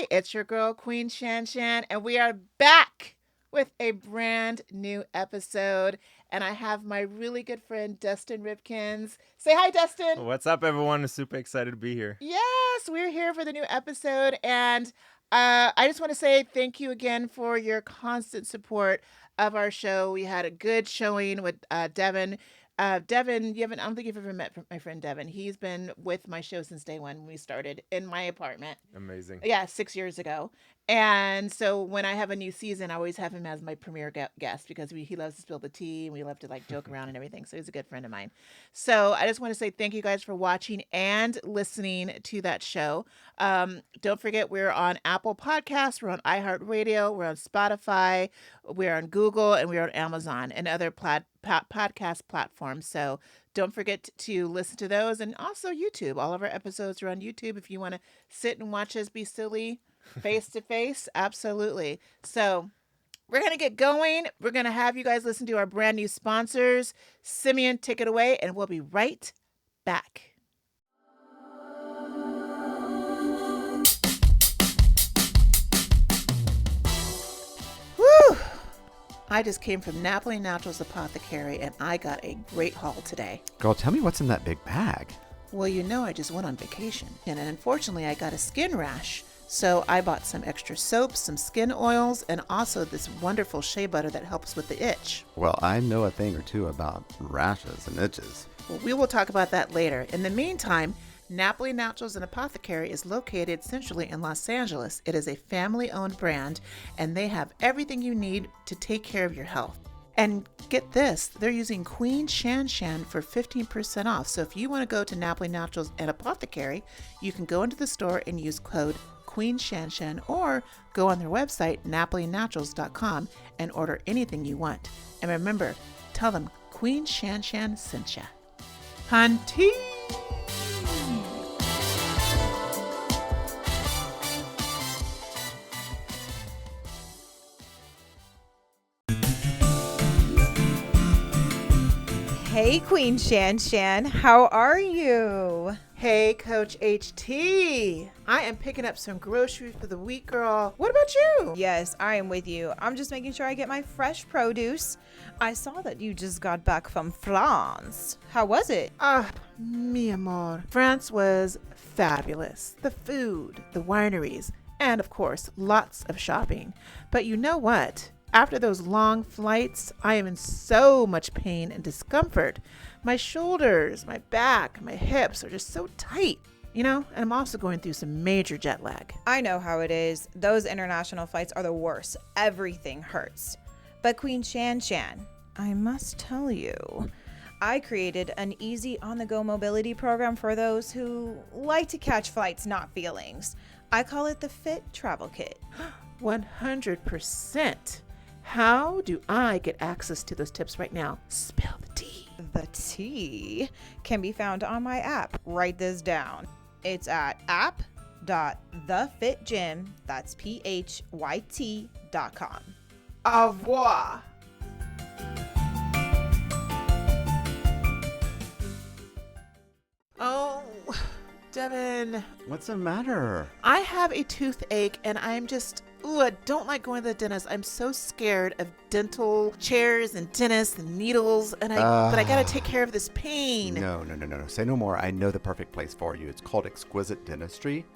Hey, it's your girl, Queen Shan Shan, and we are back with a brand new episode. And I have my really good friend, Dustin Ripkens. Say hi, Dustin. What's up, everyone? I'm super excited to be here. Yes, we're here for the new episode. And I just want to say thank you again for your constant support of our show. We had a good showing with Devin. Devin, I don't think you've ever met my friend Devin. He's been with my show since day one when we started in my apartment. Amazing. Yeah, 6 years ago. And so when I have a new season, I always have him as my premier guest because he loves to spill the tea and we love to like joke around and everything. So he's a good friend of mine. So I just want to say thank you guys for watching and listening to that show. Don't forget, we're on Apple Podcasts, we're on iHeartRadio, we're on Spotify, we're on Google, and we're on Amazon and other podcast platforms. So don't forget to listen to those, and also YouTube. All of our episodes are on YouTube if you want to sit and watch us be silly face to face. Absolutely. So we're going to get going. We're going to have you guys listen to our brand new sponsors. Simeon, take it away, and we'll be right back. Woo! I just came from Napoli Naturals Apothecary, and I got a great haul today. Girl, tell me what's in that big bag. Well, you know I just went on vacation, and unfortunately I got a skin rash. So I bought some extra soaps, some skin oils, and also this wonderful shea butter that helps with the itch. Well, I know a thing or two about rashes and itches. Well, we will talk about that later. In the meantime, Napoli Naturals and Apothecary is located centrally in Los Angeles. It is a family-owned brand, and they have everything you need to take care of your health. And get this, they're using Queen Shan Shan for 15% off. So if you want to go to Napoli Naturals and Apothecary, you can go into the store and use code Queen Shan Shan, or go on their website, napolinaturals.com, and order anything you want. And remember, tell them Queen Shan Shan sent ya. Hunty! Hey, Queen Shan Shan, how are you? Hey, Coach HT. I am picking up some groceries for the week, girl. What about you? Yes, I am with you. I'm just making sure I get my fresh produce. I saw that you just got back from France. How was it? Mi amor. France was fabulous. The food, the wineries, and of course, lots of shopping. But you know what? After those long flights, I am in so much pain and discomfort. My shoulders, my back, my hips are just so tight, and I'm also going through some major jet lag. I know how it is. Those international flights are the worst. Everything hurts. But Queen Shan Shan, I must tell you, I created an easy on-the-go mobility program for those who like to catch flights, not feelings. I call it the Fit Travel Kit. 100%. How do I get access to those tips right now? Spill the tea. The tea can be found on my app. Write this down. It's at app.thefitgym, that's PHYT.com. Au revoir. Oh, Devin. What's the matter? I have a toothache and I'm just, I don't like going to the dentist. I'm so scared of dental chairs and dentists and needles, and but I gotta take care of this pain. No. Say no more. I know the perfect place for you. It's called Exquisite Dentistry.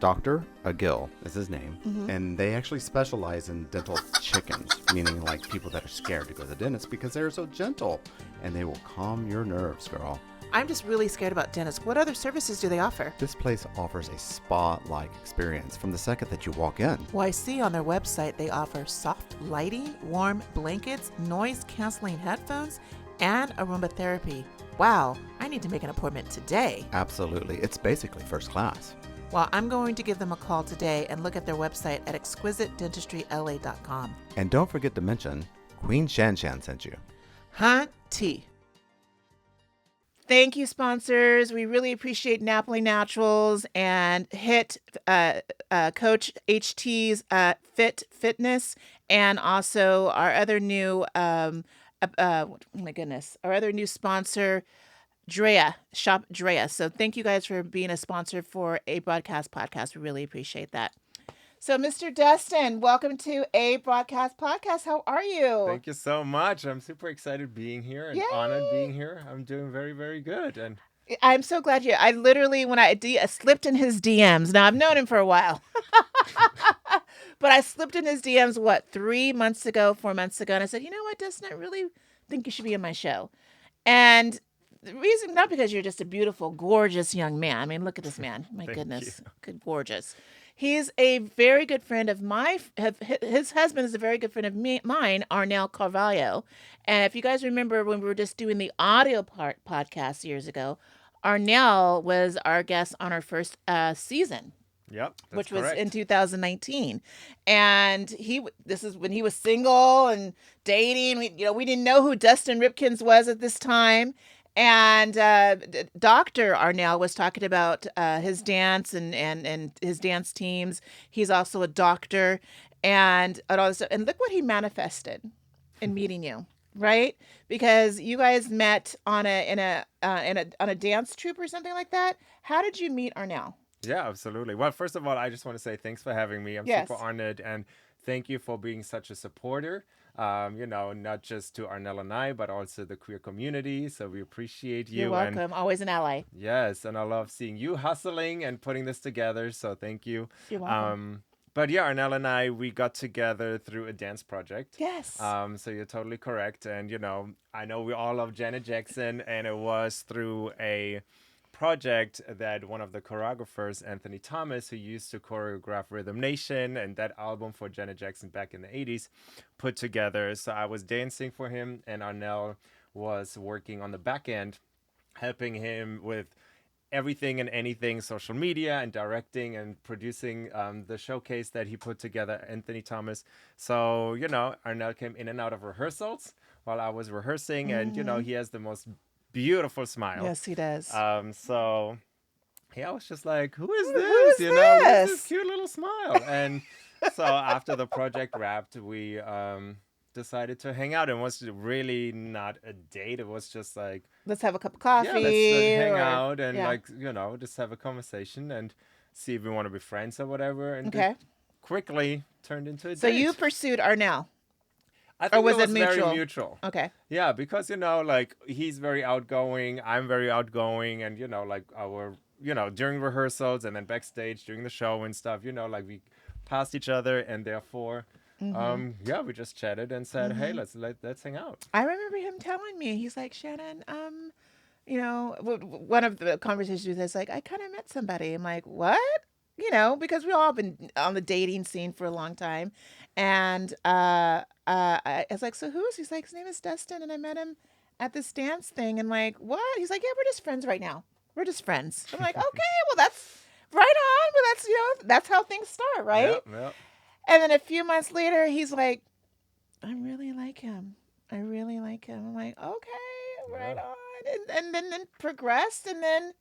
Dr. Agil is his name, and they actually specialize in dental chickens, meaning like people that are scared to go to the dentist because they're so gentle, and they will calm your nerves, girl. I'm just really scared about dentists. What other services do they offer? This place offers a spa-like experience from the second that you walk in. Well, I see on their website they offer soft lighting, warm blankets, noise-canceling headphones, and aromatherapy. Wow, I need to make an appointment today. Absolutely. It's basically first class. Well, I'm going to give them a call today and look at their website at exquisitedentistryla.com. And don't forget to mention Queen Shan Shan sent you. Hunty. Thank you, sponsors. We really appreciate Napoli Naturals and Hit Coach HT's Fitness, and also our other new our other new sponsor, Drea, Shop Drea. So thank you guys for being a sponsor for A Broadcast Podcast. We really appreciate that. So, Mr. Dustin, welcome to A Broadcast Podcast. How are you? Thank you so much. I'm super excited being here and honored Yay! being here. I'm doing very, very good. And I'm so glad you. I literally, when I slipped in his DMs. Now I've known him for a while, but I slipped in his DMs. What 3 months ago, 4 months ago, and I said, you know what, Dustin, I really think you should be on my show. And the reason, not because you're just a beautiful, gorgeous young man. I mean, look at this man. My Thank goodness, you. good, gorgeous. He's a very good friend of his husband is a very good friend of mine, Arnell Carvalho. And if you guys remember when we were just doing the audio podcast years ago, Arnell was our guest on our first season, Yep, that's which was in correct. 2019. And this is when he was single and dating. We didn't know who Dustin Ripkens was at this time. And Dr. Arnell was talking about his dance and his dance teams. He's also a doctor and all this stuff. And look what he manifested in meeting you, right? Because you guys met on a dance troupe or something like that. How did you meet Arnell? Yeah, absolutely. Well, first of all, I just want to say thanks for having me. I'm super Yes. honored and thank you for being such a supporter. Not just to Arnell and I, but also the queer community. So we appreciate You're you. And welcome. Always an ally. yes, and I love seeing you hustling and putting this together. So thank you. You're welcome. But yeah, Arnell and I, we got together through a dance project. Yes. So you're totally correct. And, I know we all love Janet Jackson, and it was through a project that one of the choreographers, Anthony Thomas, who used to choreograph Rhythm Nation and that album for Janet Jackson back in the 80s, put together. So I was dancing for him, and Arnell was working on the back end, helping him with everything and anything social media and directing and producing the showcase that he put together, Anthony Thomas. So, Arnell came in and out of rehearsals while I was rehearsing, and, he has the most beautiful smile. Yes, he does. So yeah, I was just like, who is Who this? is Who's this? this cute little smile? And so after the project wrapped, we decided to hang out. And it was really not a date. It was just like, Let's have a cup of coffee. yeah, let's hang or- out and yeah. just have a conversation and see if we want to be friends or whatever. And Okay. it quickly turned into a So date. you pursued Arnell. I think was it it was very mutual? mutual. Okay. Yeah, because he's very outgoing, I'm very outgoing, and during rehearsals and then backstage during the show and stuff, we passed each other, and therefore, we just chatted and said, hey, let's hang out. I remember him telling me, he's like, Shannon, one of the conversations with us, like, I kind of met somebody. I'm like, what? Because we've all been on the dating scene for a long time. And I was like, so who's? He's like, his name is Dustin, and I met him at this dance thing. And like, what? He's like, yeah, we're just friends right now. We're just friends. I'm like, okay, well, that's right on. Well, that's how things start, right? Yep, yep. And then a few months later, he's like, I really like him. I really like him. I'm like, okay, right Yeah. on. And then progressed, and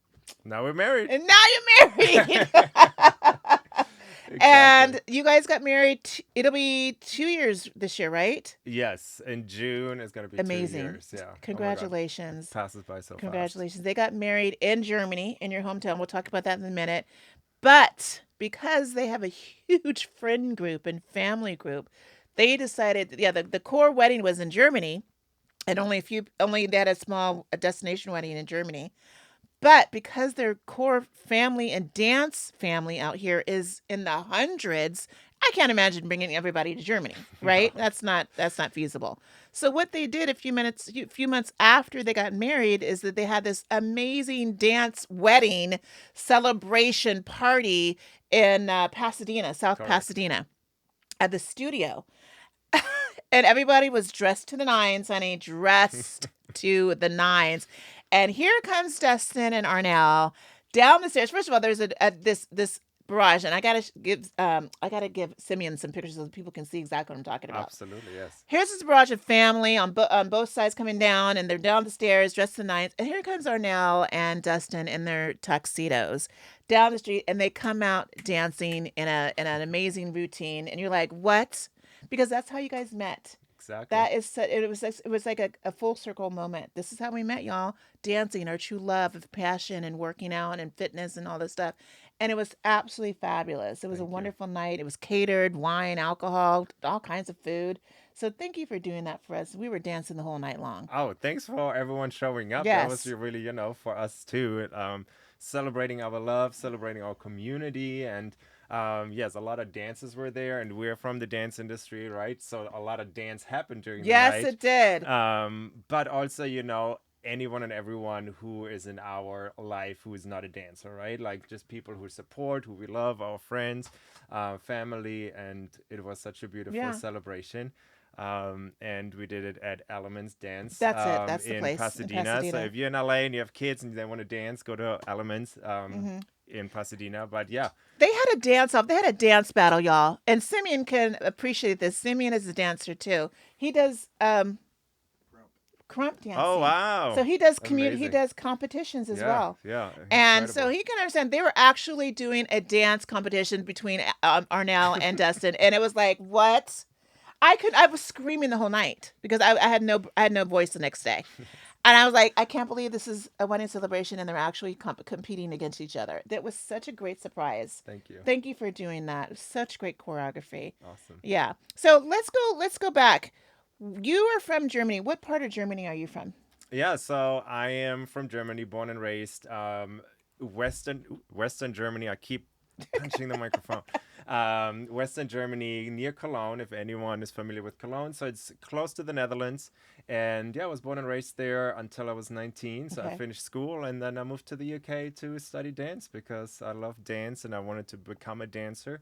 Now we're married. now you're married. Exactly. And you guys got married. It'll be 2 years this year, right? Yes, in June it's gonna be Amazing. 2 years. Yeah. Oh my God. Congratulations. Passes by so fast. Congratulations. They got married in Germany, in your hometown. We'll talk about that in a minute. But because they have a huge friend group and family group, they decided, the core wedding was in Germany, and only they had a destination wedding in Germany. But because their core family and dance family out here is in the hundreds, I can't imagine bringing everybody to Germany, right? That's not feasible. So what they did a few months after they got married is that they had this amazing dance wedding celebration party in Pasadena, South Correct. Pasadena, at the studio. And everybody was dressed to the nines, honey, dressed to the nines. And here comes Dustin and Arnell down the stairs. First of all, there's this barrage, and I gotta give Simeon some pictures so that people can see exactly what I'm talking about. Absolutely, yes. Here's this barrage of family on both sides coming down, and they're down the stairs dressed to the nines. And here comes Arnell and Dustin in their tuxedos down the street, and they come out dancing in an amazing routine. And you're like, what? Because that's how you guys met. Exactly. It was like a full circle moment. This is how we met, y'all. Dancing, our true love of passion and working out and fitness and all this stuff. and it was absolutely fabulous. It was a Thank you. wonderful night. It was catered, wine, alcohol, all kinds of food. So thank you for doing that for us. We were dancing the whole night long. Oh, thanks for everyone showing up. That was Yes. really, for us too. Celebrating our love, celebrating our community, and yes, a lot of dances were there, and we're from the dance industry, right? So a lot of dance happened during the Yes, night. it did. But also, anyone and everyone who is in our life who is not a dancer, right? Like just people who support, who we love, our friends, family, and it was such a beautiful Yeah. celebration. And we did it at Elements Dance That's it. That's the in place in Pasadena. So Pasadena. if you're in LA and you have kids and they want to dance, go to Elements Hmm. in Pasadena. But yeah, They had a dance off. They had a dance battle, y'all. And Simeon can appreciate this. Simeon is a dancer too. He does crump oh dancing. So wow, he does he amazing. does competitions as Yeah, well. yeah, And so incredible. he can understand they were actually doing a dance competition between Arnell and Dustin, and it was like, what? I was screaming the whole night because I had no voice the next day. And I was like, I can't believe this is a wedding celebration and they're actually competing against each other. That was such a great surprise. Thank you. Thank you for doing that. Such great choreography. Awesome. Yeah. So let's go back. You are from Germany. What part of Germany are you from? Yeah, so I am from Germany, born and raised. Western Germany. I keep punching the microphone. Western Germany, near Cologne, if anyone is familiar with Cologne. So it's close to the Netherlands. And yeah, I was born and raised there until I was 19. So I Okay. finished school and then I moved to the UK to study dance because I love dance and I wanted to become a dancer.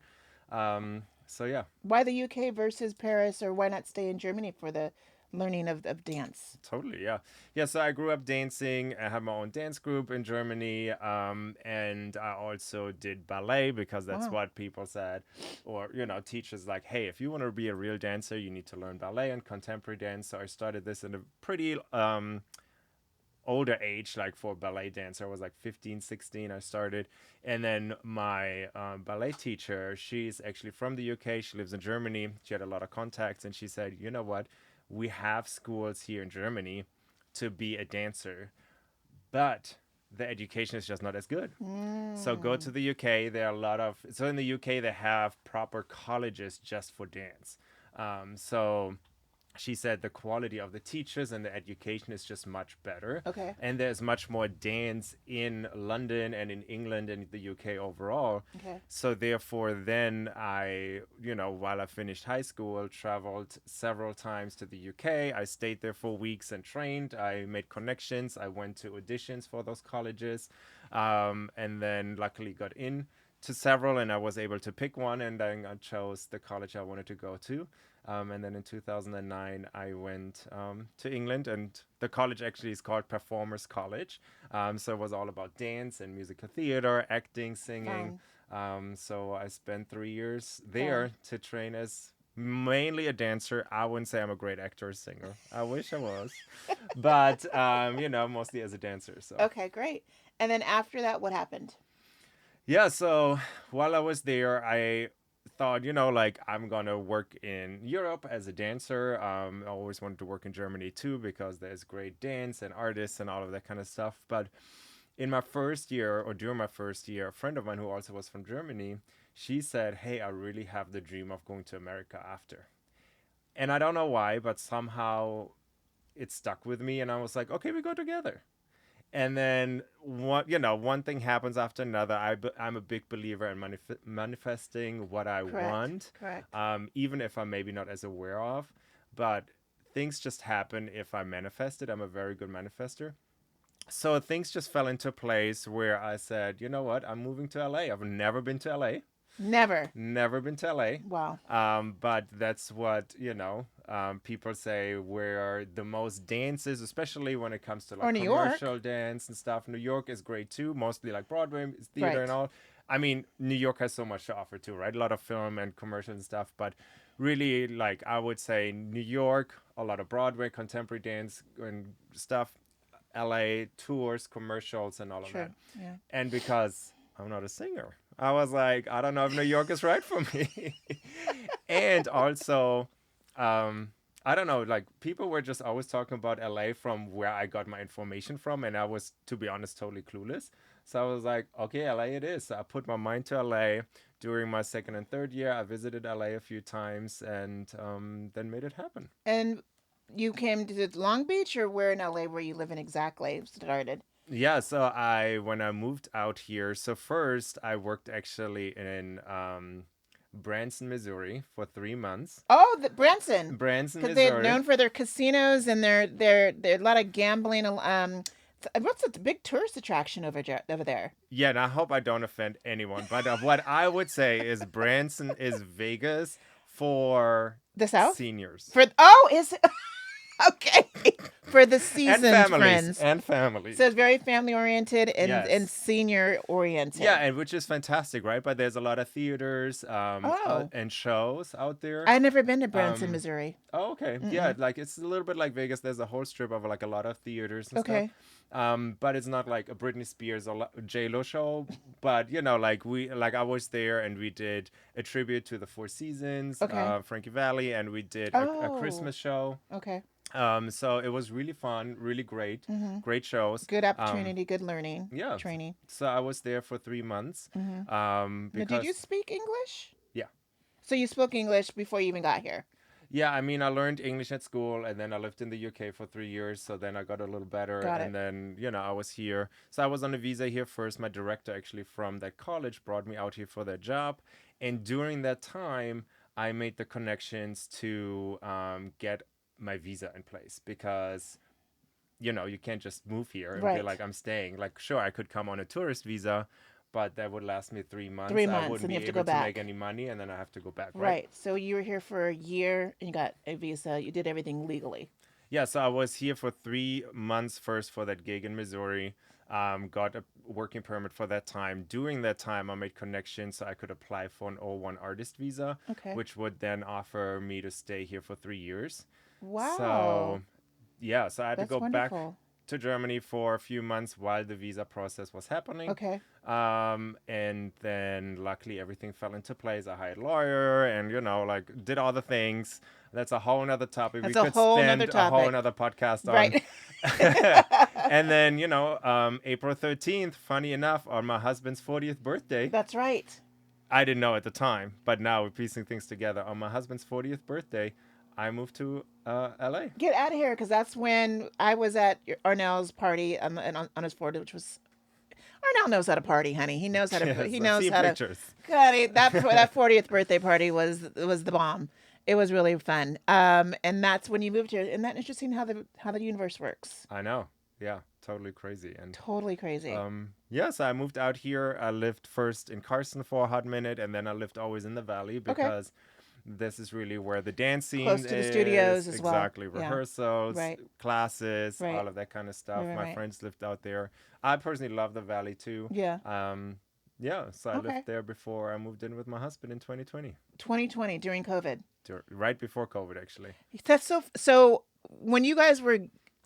So yeah, Why the UK versus Paris, or why not stay in Germany for the learning of dance? totally, yeah. Yeah, so I grew up dancing. I had my own dance group in Germany. And I also did ballet because that's Wow. what people said. Or, teachers like, hey, if you want to be a real dancer, you need to learn ballet and contemporary dance. So I started this in a pretty older age, like for ballet dancer. I was like 15, 16, I started. And then my ballet teacher, she's actually from the UK. She lives in Germany. She had a lot of contacts. And she said, you know what? We have schools here in Germany to be a dancer, but the education is just not as good. So go to Mm. the UK. There are a lot of, so in the UK, they have proper colleges just for dance. So she said the quality of the teachers and the education is just much better. Okay. And there's much more dance in London and in England and the UK overall. Okay. So therefore, then I, while I finished high school, traveled several times to the UK. I stayed there for weeks and trained. I made connections. I went to auditions for those colleges, and then luckily got in to several, and I was able to pick one, and then I chose the college I wanted to go to. And then in 2009, I went to England, and the college actually is called Performers College. So it was all about dance and musical theater, acting, singing. Fun. So I spent 3 years Fun. there to train as mainly a dancer. I wouldn't say I'm a great actor or singer. I wish I was, but mostly as a dancer. So Okay, great. And then after that, what happened? yeah, so while I was there, I thought, like I'm gonna work in Europe as a dancer. I always wanted to work in Germany too because there's great dance and artists and all of that kind of stuff. But in my first year or during my first year, a friend of mine who also was from Germany, she said, "Hey, I really have the dream of going to America after." And I don't know why, but somehow it stuck with me, and I was like, "Okay, we go together." And then one thing happens after another. I'm a big believer in manifesting what I Correct. want, Correct. even if I'm maybe not as aware of, but things just happen if I manifest it. I'm a very good manifester. So things just fell into place where I said, you know what, I'm moving to LA. I've never been to LA. Never. Never been to LA. Wow. But that's what, people say where the most dances, especially when it comes to Or like New York. commercial dance and stuff. New York is great too, mostly like Broadway theater and Right. all. I mean, New York has so much to offer too, right? A lot of film and commercial and stuff. But really, like, I would say New York, a lot of Broadway, contemporary dance and stuff. LA tours, commercials, and all of that. True. Yeah. And because I'm not a singer, I was like, I don't know if New York is right for me. And also, I don't know, like people were just always talking about LA from where I got my information from, and I was, to be honest, totally clueless. So I was like, okay, LA it is. So I put my mind to LA. During my second and third year, I visited LA a few times and then made it happen. And you came to Long Beach, or where in LA were you living exactly? Started. Yeah, so when I moved out here, so first I worked actually in Branson, Missouri for 3 months. Oh, the Branson, Branson, because they're Missouri. known for their casinos and their a lot of gambling. What's the big tourist attraction over there? Yeah, and I hope I don't offend anyone, but what I would say is Branson is Vegas for The South? seniors For is it? Okay. For the and seasoned families friends. and families. So it's very family oriented and Yes. senior oriented. Yeah, and which is fantastic, right? But there's a lot of theaters Oh. and shows out there. I've never been to Branson, Um, Missouri. Oh, okay. Yeah, like it's a little bit like Vegas. There's a whole strip of like a lot of theaters and stuff. Okay. But it's not like a Britney Spears or J Lo show. But like I was there and we did a tribute to the Four Seasons, Okay. Frankie Valli, and we did a Oh. Christmas show. Okay. So it was really fun, really great, Mm-hmm. great shows. Good opportunity, good learning, Yeah. training. So I was there for 3 months. Mm-hmm. Now, did Because you speak English? yeah. So you spoke English before you even got here. Yeah, I mean, I learned English at school and then I lived in the UK for 3 years. So then I got a little better. Got And it. then, I was here. So I was on a visa here first. My director, actually, from that college brought me out here for that job. And during that time, I made the connections to get my visa in place because, you can't just move here and be Right. like, I'm staying. Like, sure, I could come on a tourist visa, but that would last me 3 months. 3 months, I wouldn't and be you have to able go to make back. any money and then I have to go back, right? Right. So you were here for a year and you got a visa. You did everything legally. Yeah, so I was here for 3 months first for that gig in Missouri. Got a working permit for that time. During that time, I made connections so I could apply for an O1 artist visa, Okay. which would then offer me to stay here for 3 years. Wow. So, yeah, so I had to That's go back wonderful. to Germany for a few months while the visa process was happening. Okay. And then luckily everything fell into place. I hired a lawyer and, like did all the things. That's a whole nother topic. That's We a could whole spend nother a whole topic. nother podcast on. Right. And then, April 13th, funny enough, on my husband's 40th birthday. That's right. I didn't know at the time, but now we're piecing things together. On my husband's 40th birthday, I moved to LA. Get out of here, because that's when I was at Arnell's party on his 40th, which was Arnell knows how to party, honey. He knows how to. Yes, He I've knows seen how pictures. to. God, that 40th birthday party was the bomb. It was really fun. And that's when you moved here. Isn't that interesting how the universe works? I know. Yeah, totally crazy. And Totally crazy. yeah, so I moved out here. I lived first in Carson for a hot minute, and then I lived always in the valley because this is really where the dance scene Close to the is. studios as well. Exactly, Yeah. rehearsals, Right. classes, Right. all of that kind of stuff. Right, My right. friends lived out there. I personally love the valley too. Yeah. Yeah, so I Okay. lived there before I moved in with my husband in 2020, 2020 during COVID. right before COVID, actually. That's so. When you guys were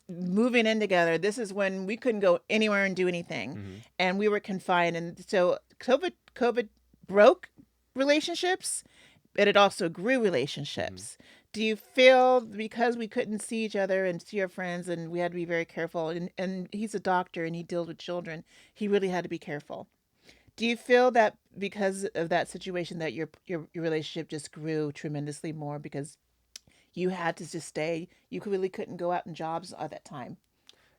moving in together, this is when we couldn't go anywhere and do anything, Mm-hmm. and we were confined. And so COVID broke relationships, but it also grew relationships. Do you feel because we couldn't see each other and see our friends, and we had to be very careful? And he's a doctor and he deals with children. He really had to be careful. Do you feel that because of that situation that your relationship just grew tremendously more because you had to just stay? You really couldn't go out in jobs at that time.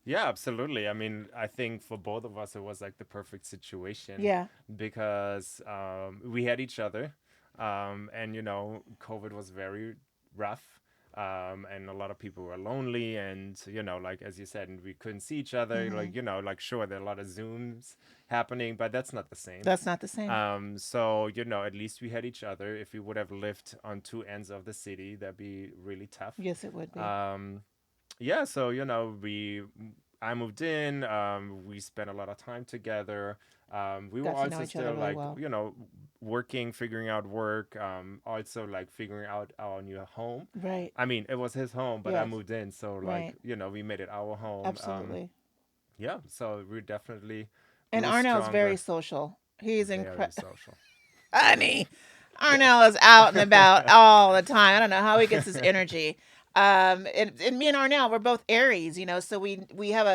Yeah, absolutely. I mean, I think for both of us, it was like the perfect situation. Yeah. Because we had each other, and COVID was very rough, and a lot of people were lonely, and like as you said, and we couldn't see each other. Like sure, there are a lot of Zooms happening, but that's not the same. That's not the same. So at least we had each other. If we would have lived on two ends of the city, that'd be really tough. Yes, it would be. Yeah, so I moved in. We spent a lot of time together. We were Got to know also each other still really like well. working, figuring out work. Also like figuring out our new home. Right. I mean, it was his home, but I Yes. moved in, so Right. we made it our home. Absolutely. Yeah, so we definitely And grew Arnell's very stronger. social. He's Very incredible. social. Honey, Arnell is out and about all the time. I don't know how he gets his energy. And me and Arnell, we're both Aries, so we have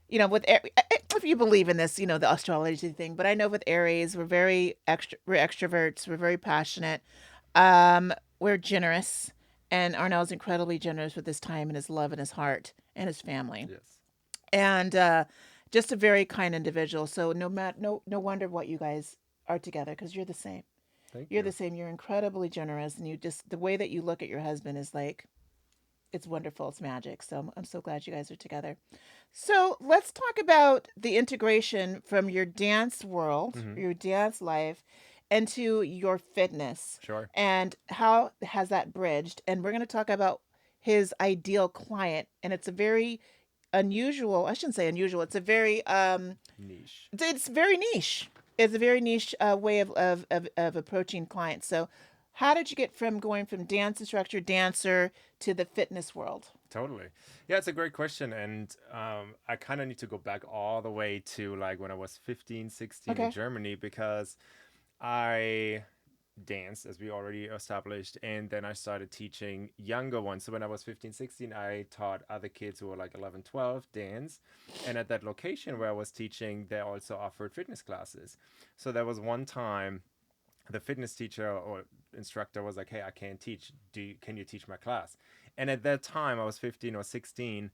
if you believe in this, the astrology thing, but I know with Aries, we're extroverts, we're very passionate, we're generous, and Arnell's incredibly generous with his time and his love and his heart and his family, Yes. and just a very kind individual. So no wonder what you guys are together because you're the same. Thank You're you. the same. You're incredibly generous, and you just the way that you look at your husband is like it's wonderful. It's magic. So I'm so glad you guys are together. So let's talk about the integration from your dance world, Hmm. your dance life, into your fitness, Sure. and how has that bridged. And we're going to talk about his ideal client, and it's a very unusual. I shouldn't say unusual. It's a very Niche. it's very niche. It's a very niche way of approaching clients. So, how did you get from going from dance instructor, dancer to the fitness world? Totally. Yeah, it's a great question. And I kind of need to go back all the way to like when I was 15, 16 in Okay. Germany because I danced, as we already established, and then I started teaching younger ones. So when I was 15, 16, I taught other kids who were like 11, 12 dance. And at that location where I was teaching, they also offered fitness classes. So there was one time the fitness teacher or instructor was like, "Hey, I can't teach. Can you teach my class?" And at that time, I was 15 or 16.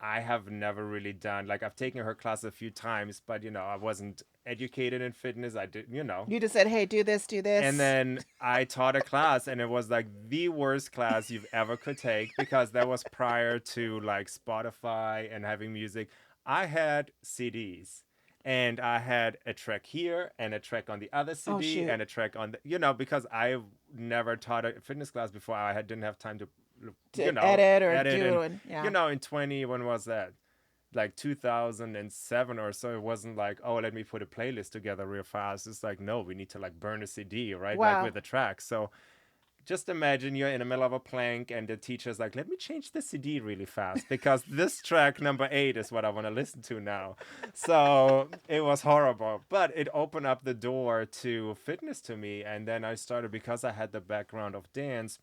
I have never really done like I've taken her class a few times, but I wasn't educated in fitness. I did. You just said, "Hey, do this, do And this." then I taught a class, and it was like the worst class you've ever could take because that was prior to like Spotify and having music. I had CDs, and I had a track here and a track on the other Oh CD shoot. and a track on because I never taught a fitness class before. Didn't have time to, To edit or edit do and it, yeah. in 20 when was that? Like 2007 or so. It wasn't like, oh, let me put a playlist together real fast. It's like, no, we need to like burn a CD, right? Like Wow. with the track. So just imagine you're in the middle of a plank and the teacher's like, let me change the CD really fast because this track number 8 is what I want to listen to now. So it was horrible, but it opened up the door to fitness to me. And then I started, because I had the background of dance,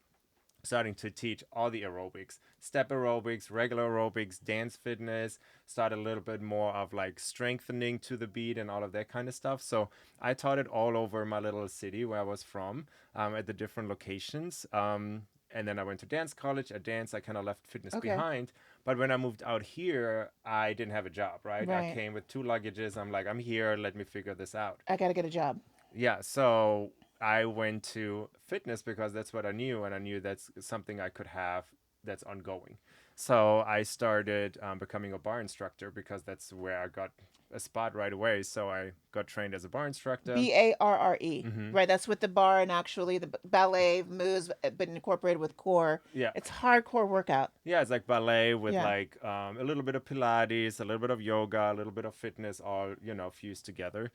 starting to teach all the aerobics, step aerobics, regular aerobics, dance fitness, start a little bit more of like strengthening to the beat and all of that kind of stuff. So I taught it all over my little city where I was from, at the different locations. And then I went to dance college. At dance, I kind of left fitness Okay. behind. But when I moved out here, I didn't have a job, right? I Right. came with 2 luggages. I'm like, I'm here. Let me figure this out. I got to get a job. Yeah, so I went to fitness because that's what I knew, and I knew that's something I could have that's ongoing. So I started becoming a bar instructor because that's where I got a spot right away. So I got trained as a bar instructor. Barre. Hmm. Right. That's with the bar and actually the ballet moves, but incorporated with core. Yeah. It's hardcore workout. Yeah, it's like ballet with Yeah. like a little bit of Pilates, a little bit of yoga, a little bit of fitness, all fused together.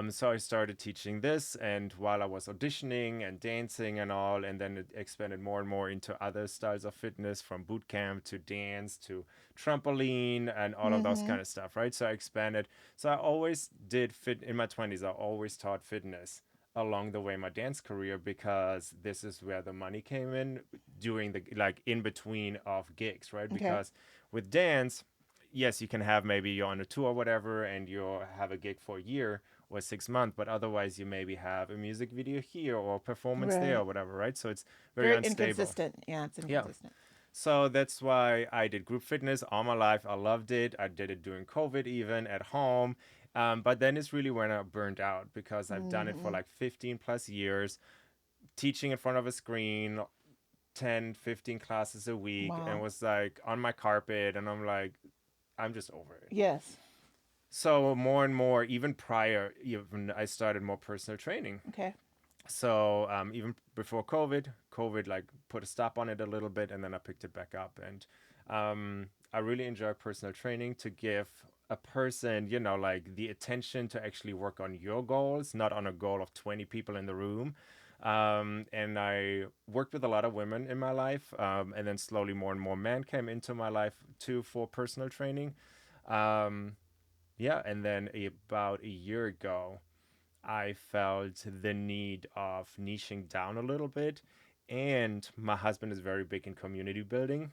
So I started teaching this, and while I was auditioning and dancing and all, and then it expanded more and more into other styles of fitness, from boot camp to dance to trampoline and all of those Mm-hmm. kind of stuff, right? So I expanded. So I always did fit in my 20s. I always taught fitness along the way my dance career because this is where the money came in during the like in between of gigs, right? Okay. Because with dance, yes, you can have maybe you're on a tour or whatever and you have a gig for a year or 6 months, but otherwise you maybe have a music video here or a performance there or Right. whatever, right? So it's very Very unstable. inconsistent. Yeah, it's Yeah. inconsistent. So that's why I did group fitness all my life. I loved it. I did it during COVID, even at home. But then it's really when I burned out because I've done it for Mm-hmm. like 15 plus years, teaching in front of a screen, 10, 15 classes a week, and Wow. was like on my carpet. And I'm like, I'm just over it. Yes. So more and more, even prior, even I started more personal training. Okay. So even before COVID like put a stop on it a little bit, and then I picked it back up. And I really enjoy personal training to give a person, like the attention to actually work on your goals, not on a goal of 20 people in the room. And I worked with a lot of women in my life, and then slowly more and more men came into my life too for personal training. Um, yeah, and then about a year ago, I felt the need of niching down a little bit. And my husband is very big in community building.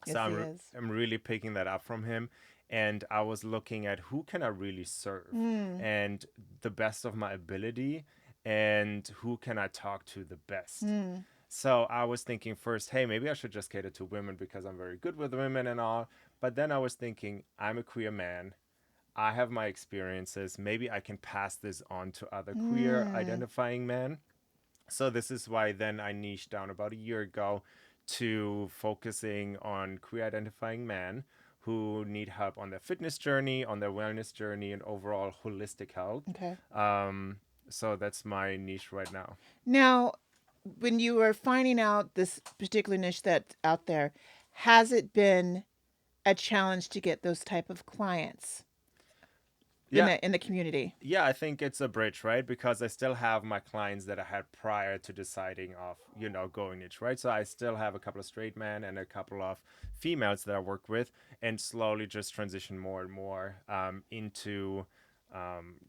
So Yes, he is. I'm really picking that up from him. and I was looking at who can I really serve and the best of my ability, and who can I talk to the best. So I was thinking first, hey, maybe I should just cater to women because I'm very good with women and all. But then I was thinking, I'm a queer man. I have my experiences. Maybe I can pass this on to other queer identifying men. So this is why then I niched down about a year ago to focusing on queer identifying men who need help on their fitness journey, on their wellness journey, and overall holistic health. Okay. So that's my niche right now. Now, when you were finding out this particular niche that's out there, has it been a challenge to get those type of clients Yeah, in the community? yeah, I think it's a bridge, right? Because I still have my clients that I had prior to deciding of, going niche, right? So I still have a couple of straight men and a couple of females that I work with, and slowly just transition more and more into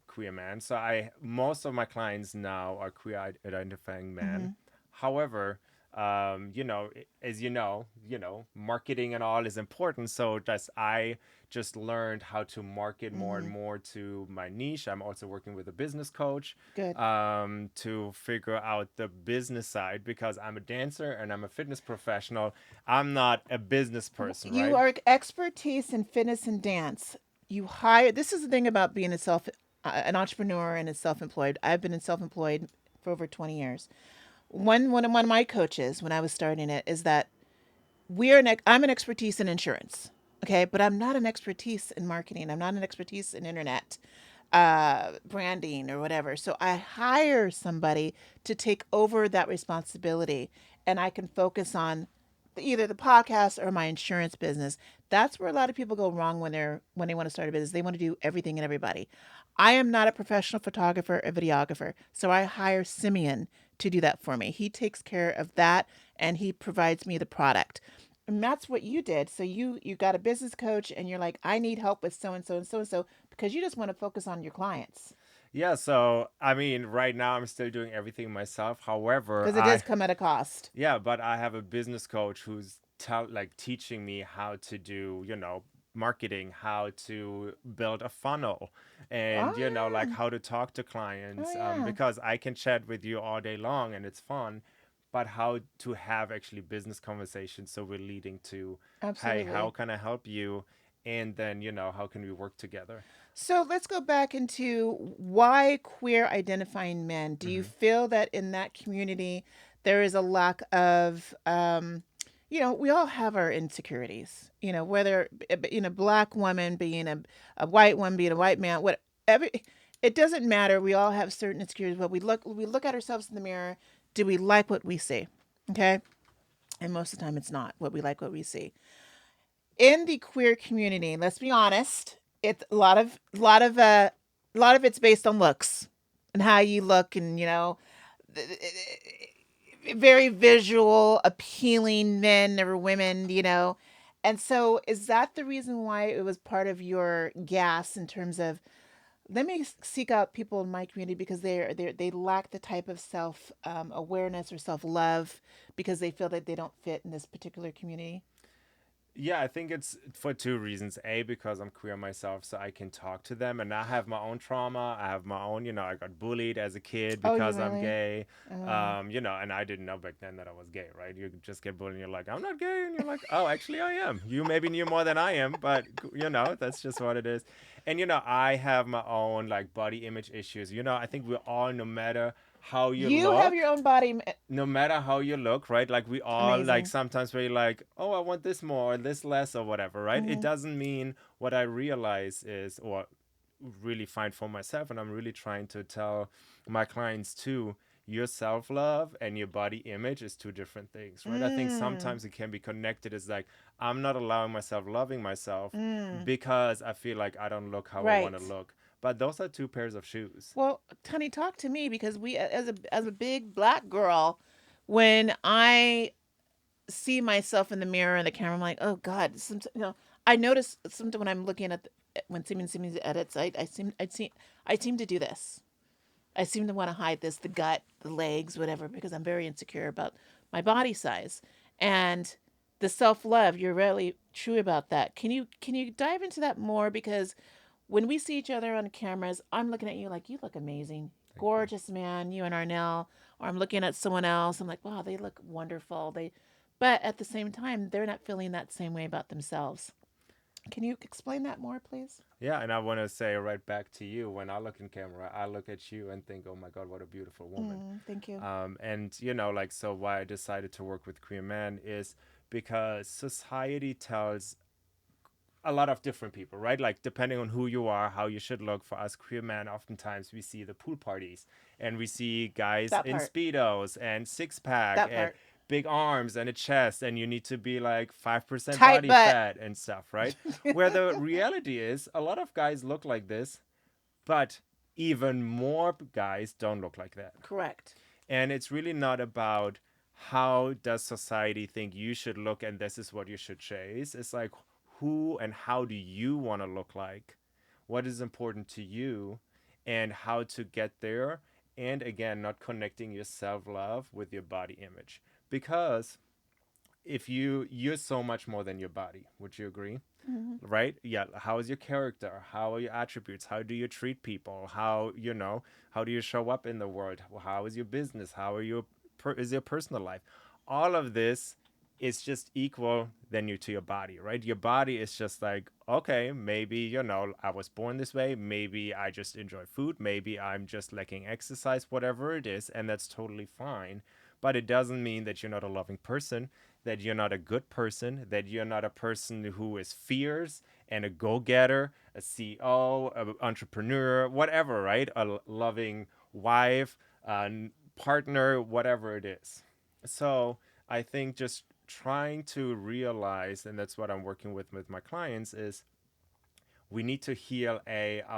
queer men. So most of my clients now are queer identifying men. However, as marketing and all is important. So I just learned how to market more and more to my niche. I'm also working with a business coach Good. to figure out the business side because I'm a dancer and I'm a fitness professional. I'm not a business person, You right? are expertise in fitness and dance. You hire. This is the thing about being an entrepreneur and a self-employed. I've been in self-employed for over 20 years. One of my coaches when I was starting it is that I'm an expertise in insurance, okay, but I'm not an expertise in marketing. I'm not an expertise in internet branding or whatever. So I hire somebody to take over that responsibility, and I can focus on either the podcast or my insurance business. That's where a lot of people go wrong when they want to start a business. They want to do everything and everybody. I am not a professional photographer or videographer, so I hire Simeon to do that for me. He takes care of that and he provides me the product. And that's what you did. So you got a business coach and you're like, I need help with so and so and so and so because you just want to focus on your clients Yeah, so I mean, right now I'm still doing everything myself. However, because it does come at a cost. yeah, but I have a business coach who's teaching me how to do, marketing, how to build a funnel, and Oh how to talk to yeah, oh clients. yeah, Because I can chat with you all day long and it's fun, but how to have actually business conversations so we're leading to, hey, how absolutely. can I help you? And then, how can we work together? So let's go back into why queer identifying men. Do you Hmm. feel that in that community there is a lack of, we all have our insecurities, whether, black woman being a white one, being a white man, whatever, it doesn't matter. We all have certain insecurities, but we look at ourselves in the mirror. Do we like what we see? Okay. And most of the time it's not what we like, what we see in the queer community. Let's be honest, it's a lot of it's based on looks and how you look, and very visual, appealing men or women. And so, is that the reason why it was part of your gas in terms of let me seek out people in my community because they lack the type of self awareness or self love because they feel that they don't fit in this particular community? Yeah, I think it's for two reasons. A, because I'm queer myself, so I can talk to them, and I have my own trauma. I have my own, I got bullied as a kid Oh, you because I'm really? gay. Oh. And I didn't know back then that I was gay, right? You just get bullied, and you're like, I'm not gay, and you're like, oh, actually, I am. You maybe knew more than I am, but that's just what it is. And I have my own like body image issues. I think we all, no matter how you You have look, your own body. no matter how you look, right? Like we all like Amazing. sometimes we're like, oh, I want this more or this less or whatever, right? It Hmm. doesn't mean what I realize is or really find for myself, and I'm really trying to tell my clients too. Your self love and your body image is two different things, right? I think Mm. sometimes it can be connected as like I'm not allowing myself loving myself Mm. because I feel like I don't look how I want to Right. look. But those are two pairs of shoes. Well, Tony, talk to me because as a big black girl, when I see myself in the mirror and the camera, I'm like, oh God. I notice sometimes when I'm looking at when Simmons edits, I seem to do this. I seem to want to hide this, the gut, the legs, whatever, because I'm very insecure about my body size. And the self love, you're really true about that. Can you dive into that more? Because when we see each other on cameras, I'm looking at you like you look amazing, Thank you. gorgeous man, you and Arnell. Or I'm looking at someone else. I'm like, wow, they look wonderful. But at the same time, they're not feeling that same way about themselves. Can you explain that more, please? Yeah, and I want to say right back to you, when I look in camera, I look at you and think, oh my God, what a beautiful woman. Thank you. And, like, so why I decided to work with queer men is because society tells a lot of different people, right? Like, depending on who you are, how you should look. For us queer men, oftentimes we see the pool parties and we see guys That in part. Speedos and six pack That and part. big arms and a chest, and you need to be like 5% Tight body butt. fat and stuff, right? Where the reality is, a lot of guys look like this, but even more guys don't look like that. Correct. And it's really not about how does society think you should look and this is what you should chase. It's like, who and how do you want to look like? What is important to you and how to get there? And again, not connecting your self-love with your body image. Because if you're so much more than your body, would you agree? Mm-hmm. Right? Yeah. How is your character? How are your attributes? How do you treat people? How do you show up in the world? How is your business? How are you is your personal life? All of this is just equal than you to your body, right? Your body is just like, okay, maybe, I was born this way. Maybe I just enjoy food. Maybe I'm just lacking exercise, whatever it is. And that's totally fine. But it doesn't mean that you're not a loving person, that you're not a good person, that you're not a person who is fierce and a go-getter, a CEO, an entrepreneur, whatever, right? A loving wife, a partner, whatever it is. So I think just trying to realize, and that's what I'm working with my clients, is we need to heal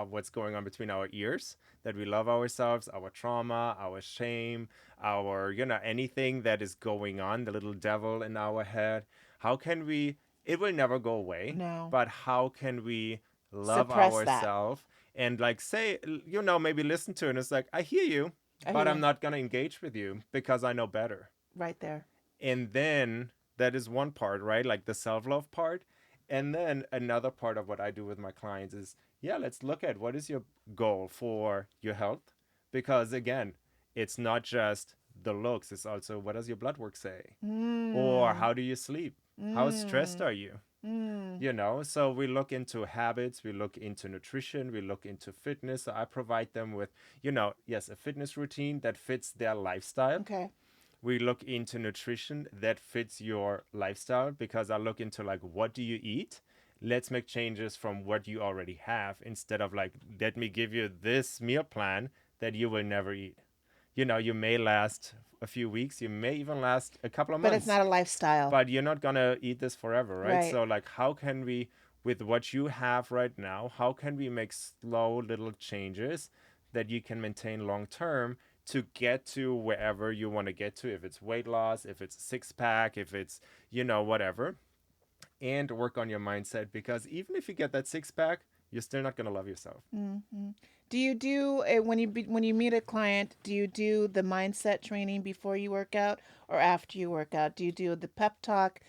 what's going on between our ears, that we love ourselves, our trauma, our shame, our anything that is going on, the little devil in our head. How can we, it will never go away, No. but how can we love Suppress that. ourselves and like say, maybe listen to it and it's like, I hear you, I hear but I'm you. not going to engage with you because I know better. Right there. And then that is one part, right? Like the self-love part. And then another part of what I do with my clients is, yeah, let's look at what is your goal for your health? Because again, it's not just the looks, it's also what does your blood work say? Or Mm. how do you sleep? How stressed Mm. are you? Mm. So we look into habits, we look into nutrition, we look into fitness. So I provide them with, yes, a fitness routine that fits their lifestyle. Okay. We look into nutrition that fits your lifestyle, because I look into like, what do you eat? Let's make changes from what you already have, instead of like, let me give you this meal plan that you will never eat. You may last a few weeks, you may even last a couple of But it's months, not a lifestyle. but you're not gonna eat this forever, right? Right. So like, how can we, with what you have right now, how can we make slow little changes that you can maintain long term to get to wherever you want to get to, if it's weight loss, if it's a six pack, if it's whatever, and work on your mindset, because even if you get that six pack, you're still not gonna love yourself. Mm-hmm. Do you do when you meet a client? Do you do the mindset training before you work out or after you work out? Do you do the pep talk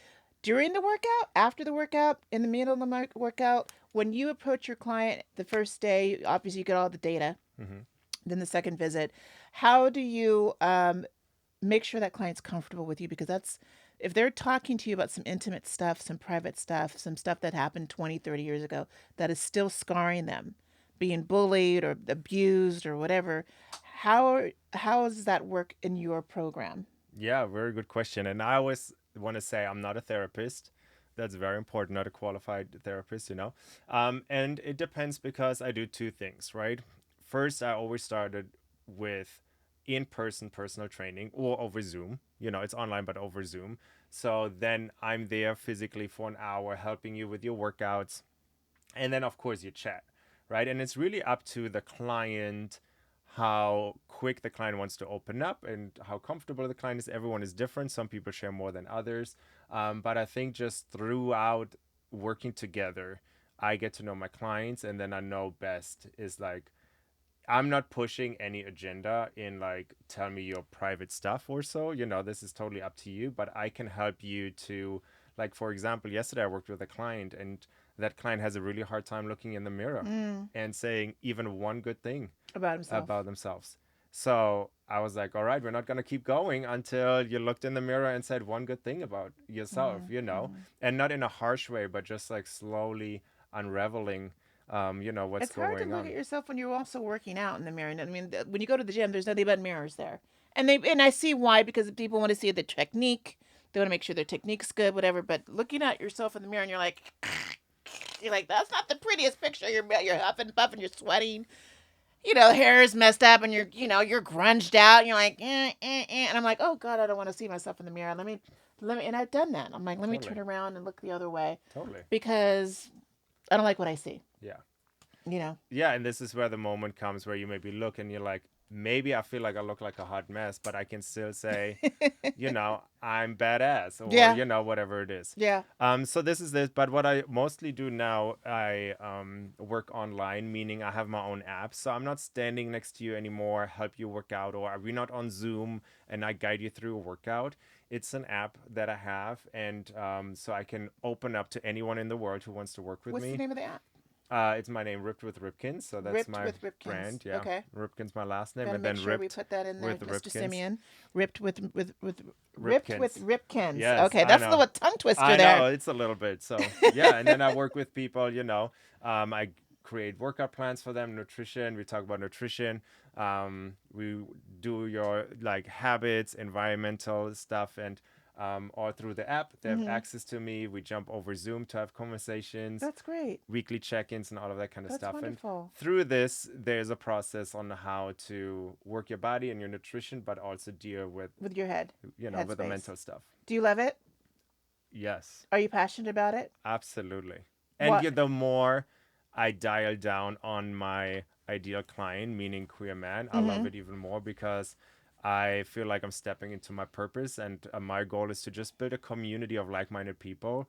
during the workout, after the workout, in the middle of the workout? When you approach your client the first day, obviously you get all the data. Mm-hmm. Then the second visit, how do you make sure that client's comfortable with you? Because that's if they're talking to you about some intimate stuff, some private stuff, some stuff that happened 20, 30 years ago that is still scarring them, being bullied or abused or whatever, how does that work in your program? Yeah, very good question. And I always want to say I'm not a therapist. That's very important, not a qualified therapist. And it depends, because I do two things, right? First, I always started with in person personal training, or over Zoom. It's online, but over Zoom. So then I'm there physically for an hour helping you with your workouts. And then, of course, you chat, right? And it's really up to the client, how quick the client wants to open up and how comfortable the client is. Everyone is different. Some people share more than others. But I think just throughout working together, I get to know my clients, and then I know best is like, I'm not pushing any agenda in like, tell me your private stuff or so. This is totally up to you, but I can help you to Like, for example, yesterday I worked with a client, and that client has a really hard time looking in the mirror and saying even one good thing About himself. about themselves. So I was like, all right, we're not going to keep going until you looked in the mirror and said one good thing about yourself, and not in a harsh way, but just like slowly unraveling, what's It's hard to going look at on. yourself when you're also working out in the mirror. And I mean, when you go to the gym, there's nothing but mirrors there. And I see why, because people want to see the technique. They want to make sure their technique's good, whatever. But looking at yourself in the mirror and you're like, that's not the prettiest picture. You're huffing, puffing, you're sweating. Hair is messed up, and you're grunged out. And you're like, and I'm like, oh God, I don't want to see myself in the mirror. Let me, and I've done that. I'm like, let me Totally. turn around and look the other way Totally. because I don't like what I see. Yeah. You know. Yeah, and this is where the moment comes where you maybe look and you're like, maybe I feel like I look like a hot mess, but I can still say, I'm badass, or Yeah. whatever it is. Yeah. So this is this, but what I mostly do now, I work online, meaning I have my own app. So I'm not standing next to you anymore, help you work out, or we're not on Zoom and I guide you through a workout. It's an app that I have, and so I can open up to anyone in the world who wants to work with What's me. the name of the app? It's my name, Ripped with Ripkens. So that's Ripped my with Ripkens. brand. Yeah. Okay. Ripkens, my last name, Gotta and make then sure we Ripped put that in there, with Mr. Ripkens. Simeon. Ripped with ripped with Ripkens. Ripkens. Yes, Okay, I that's a know. little tongue twister I there. know it's a little bit. So yeah, and then I work with people. I create workout plans for them, nutrition. We talk about nutrition. We do your like habits, environmental stuff, and all through the app. They have access to me. We jump over Zoom to have conversations, That's great. weekly check-ins, and all of that kind of That's stuff. wonderful. And through this, there's a process on how to work your body and your nutrition, but also deal with With your head. with the Headspace. mental stuff. Do you love it? Yes, Are you passionate about it? absolutely. And What? the more I dial down on my ideal client, meaning queer man, I love it even more because I feel like I'm stepping into my purpose, and my goal is to just build a community of like-minded people,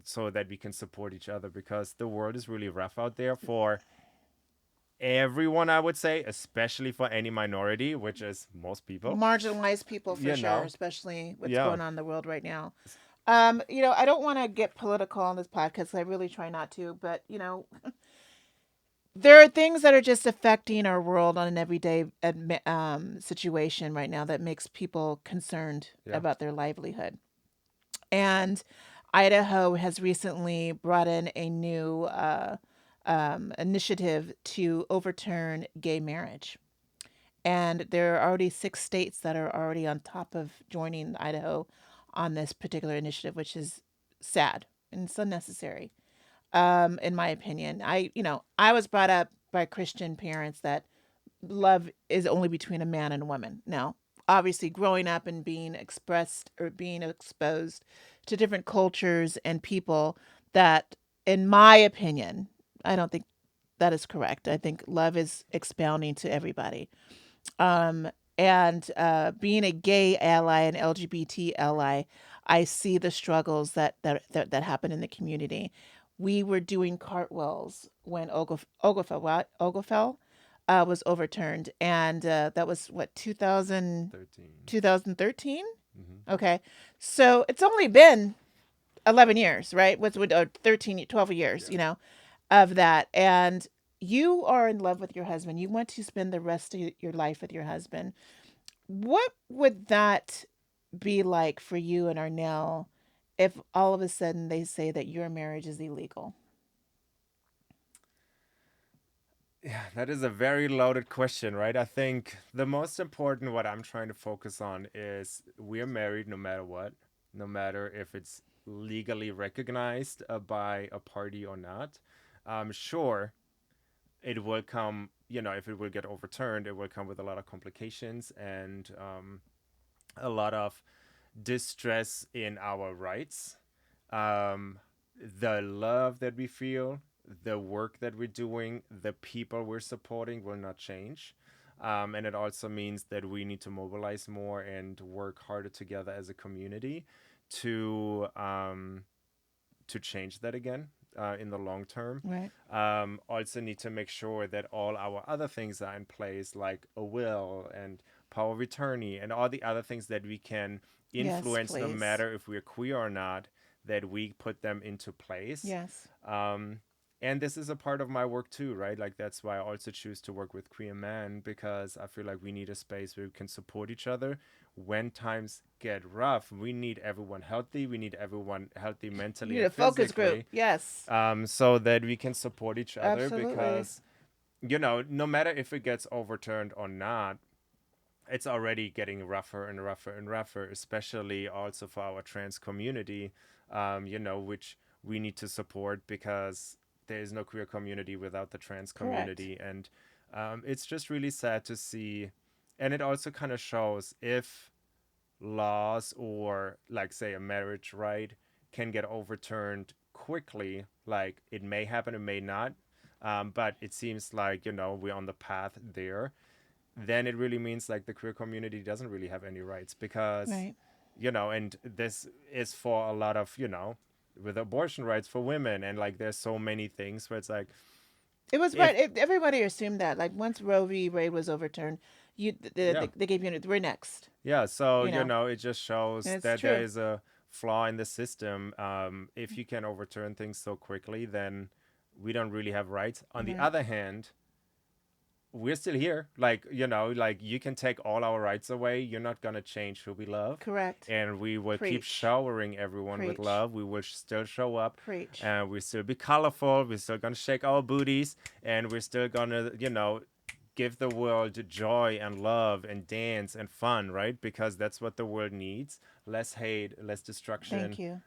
so that we can support each other, because the world is really rough out there for everyone, I would say, especially for any minority, which is most people. Marginalized people for You sure, know, especially what's yeah. going on in the world right now. I don't want to get political on this podcast. I really try not to, but there are things that are just affecting our world on an everyday situation right now that makes people concerned Yeah. about their livelihood. And Idaho has recently brought in a new initiative to overturn gay marriage. And there are already 6 states that are already on top of joining Idaho on this particular initiative, which is sad and it's unnecessary, in my opinion. I was brought up by Christian parents that love is only between a man and a woman. Now, obviously, growing up and being expressed or being exposed to different cultures and people, that, in my opinion, I don't think that is correct. I think love is expounding to everybody. And being a gay ally and LGBT ally, I see the struggles that happen in the community. We were doing cartwheels when Oglethorpe was overturned, and that was what 13. 2013. Mm-hmm. Okay, so it's only been 11 years, right? What's 13, 12 years, Yeah. of that. And you are in love with your husband. You want to spend the rest of your life with your husband. What would that be like for you and Arnell if all of a sudden they say that your marriage is illegal? Yeah, that is a very loaded question, right? I think the most important, what I'm trying to focus on, is we're married no matter what, no matter if it's legally recognized by a party or not. Sure, it will come, if it will get overturned, it will come with a lot of complications and a lot of distress in our rights. Um, the love that we feel, the work that we're doing, the people we're supporting will not change. And it also means that we need to mobilize more and work harder together as a community to change that again, in the long term. Right. Also need to make sure that all our other things are in place, like a will and power of attorney and all the other things that we can Yes, influence, no please. matter if we're queer or not. that we put them into place. Yes. And this is a part of my work too, right? Like that's why I also choose to work with queer men, because I feel like we need a space where we can support each other when times get rough. We need everyone healthy. We need everyone healthy mentally You need and a focus group. physically, Yes. so that we can support each other. Absolutely. Because no matter if it gets overturned or not, it's already getting rougher and rougher and rougher, especially also for our trans community, which we need to support, because there is no queer community without the trans community. And it's just really sad to see. And it also kind of shows if laws or, like, say, a marriage right can get overturned quickly, like it may happen, it may not. But it seems like, we're on the path there. Then it really means like the queer community doesn't really have any rights, because, Right. and this is for a lot of, with abortion rights for women. And like there's so many things where it's like, It was if, right. Everybody assumed that. Like once Roe v. Wade was overturned, yeah. they gave you we're next. Yeah, so You know. it just shows And it's that true. there is a flaw in the system. If you can overturn things so quickly, then we don't really have rights. On the Right. other hand, we're still here. Like, like you can take all our rights away. You're not gonna change who we love. Correct. And we will keep Preach. showering everyone with Preach. love. We will still show up. Preach. And we'll still be colorful. We're still gonna shake our booties, and we're still gonna, give the world joy and love and dance and fun, right? Because that's what the world needs. Less hate, less destruction. Thank you.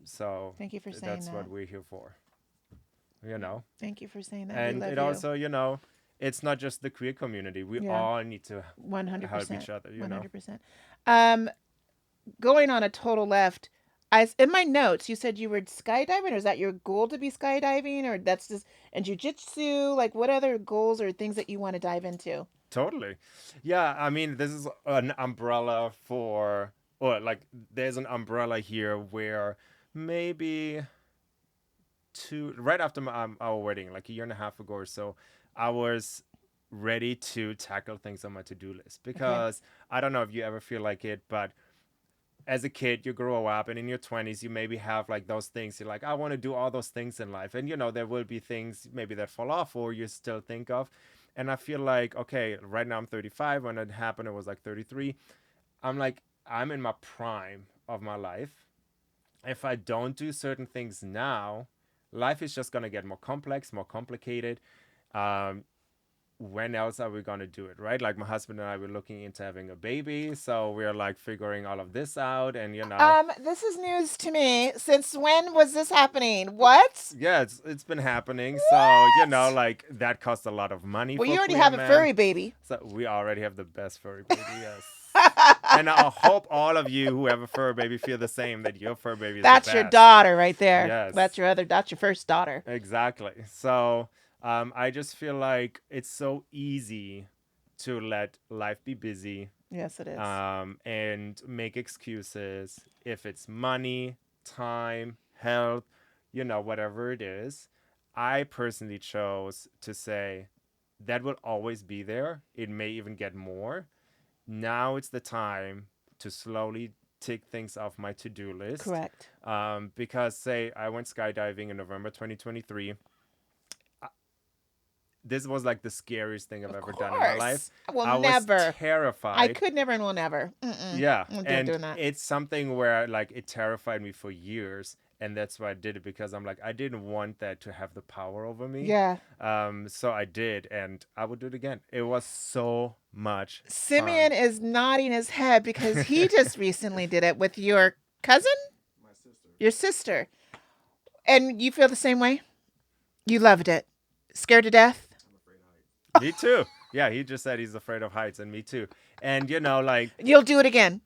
So Thank you for saying that's that. what we're here for. Thank you for saying that. And we love it you. also, it's not just the queer community. We Yeah. all need to 100%. help each other, 100%. Going on a total left. In my notes, you said you were skydiving, or is that your goal to be skydiving, or that's just and jujitsu? Like, what other goals or things that you want to dive into? Totally. Yeah, I mean, this is an umbrella for, or like, there's an umbrella here where maybe right after our wedding, like a year and a half ago or so, I was ready to tackle things on my to-do list, because I don't know if you ever feel like it, but as a kid, you grow up, and in your 20s, you maybe have like those things. You're like, I want to do all those things in life. And, there will be things maybe that fall off or you still think of. And I feel like, okay, right now I'm 35. When it happened, it was like 33. I'm like, I'm in my prime of my life. If I don't do certain things now, life is just going to get more complex, more complicated. When else are we going to do it, right? Like my husband and I were looking into having a baby, so we're like figuring all of this out. And This is news to me. Since when was this happening? What? yeah, it's been happening. What? So like that costs a lot of money. Well, for you already queer have a men. furry baby. So we already have the best furry baby. Yes. And I hope all of you who have a fur baby feel the same, that your fur baby is That's the your best. daughter right there. Yes. That's your first daughter. Exactly. So I just feel like it's so easy to let life be busy. Yes, it is. And make excuses. If it's money, time, health, whatever it is. I personally chose to say that will always be there. It may even get more. Now it's the time to slowly tick things off my to-do list. Correct. Because, say, I went skydiving in November 2023. This was like the scariest thing I've ever done in my life. I will I never. was terrified. I could never and will never. Yeah, I'm and doing that. it's something where like it terrified me for years, and that's why I did it, because I'm like, I didn't want that to have the power over me. Yeah. So I did, and I would do it again. It was so much Simeon fun. is nodding his head because he just recently did it with your cousin? My sister. Your sister. And you feel the same way? You loved it. Scared to death? I'm afraid of heights. Me too. Yeah, he just said he's afraid of heights, and me too. And like, You'll do it again.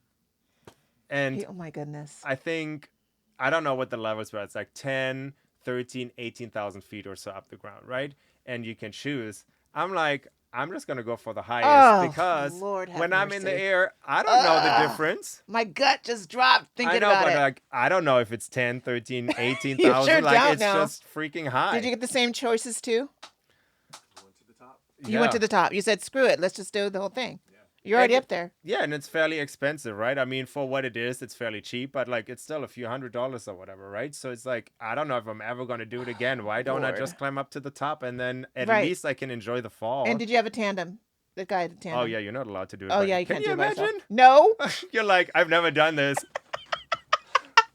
and Oh my goodness. I think, I don't know what the levels were. It's like 10, 13, 18,000 feet or so up the ground, right? And you can choose. I'm like, I'm just going to go for the highest, Oh, because Lord have when I'm in the mercy. air, I don't know the difference. My gut just dropped thinking I know, about but it. like, I don't know if it's 10, 13, 18,000. You sure like, don't it's know. just freaking high. Did you get the same choices too? I went to the top. You went to the top. You said, screw it. Let's just do the whole thing. You're And already up there. yeah, and it's fairly expensive, right? I mean, for what it is, it's fairly cheap, but like it's still a few $100s or whatever, right? So it's like, I don't know if I'm ever going to do it again. Why don't I Lord. just climb up to the top and then at Right. least I can enjoy the And fall? did you have a tandem? The guy had a Oh, tandem. yeah, you're not allowed to do it. Oh But yeah, you can can't you do it by yourself. imagine? No. You're like, I've never done this.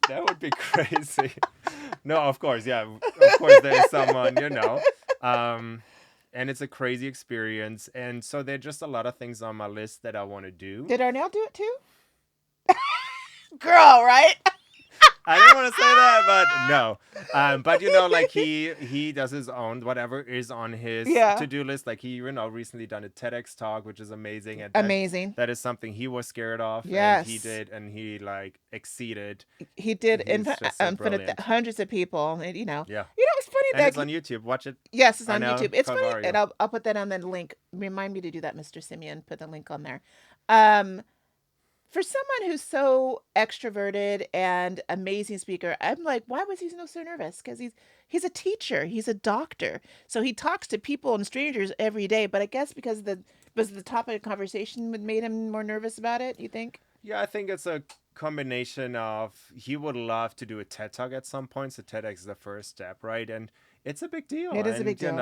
That would be crazy. No, of course, yeah. Of course, there is someone, and it's a crazy experience. And so there are just a lot of things on my list that I want to do. Did Arnell do it too? Girl, right? I didn't want to say that, but no. But like he does his own whatever is on his Yeah. to-do list. Like he recently done a TEDx talk, which is amazing. And Amazing. that is something he was scared of. Yes. And he did, and he like exceeded. He did He's in just so front of brilliant. hundreds of people, and Yeah. it's funny And that it's on YouTube. Watch it. yes, it's on Arnell YouTube. It's funny, Carvalho. and I'll put that on the link. Remind me to do that, Mr. Simeon. Put the link on there. Um, for someone who's so extroverted and amazing speaker, I'm like, why was he so nervous? Because he's a teacher, he's a doctor, so he talks to people and strangers every day. But I guess because the topic of conversation that made him more nervous about it. You think? Yeah, I think it's a combination of he would love to do a TED Talk at some point. So TEDx is the first step, right? And it's a big deal. It is a big deal.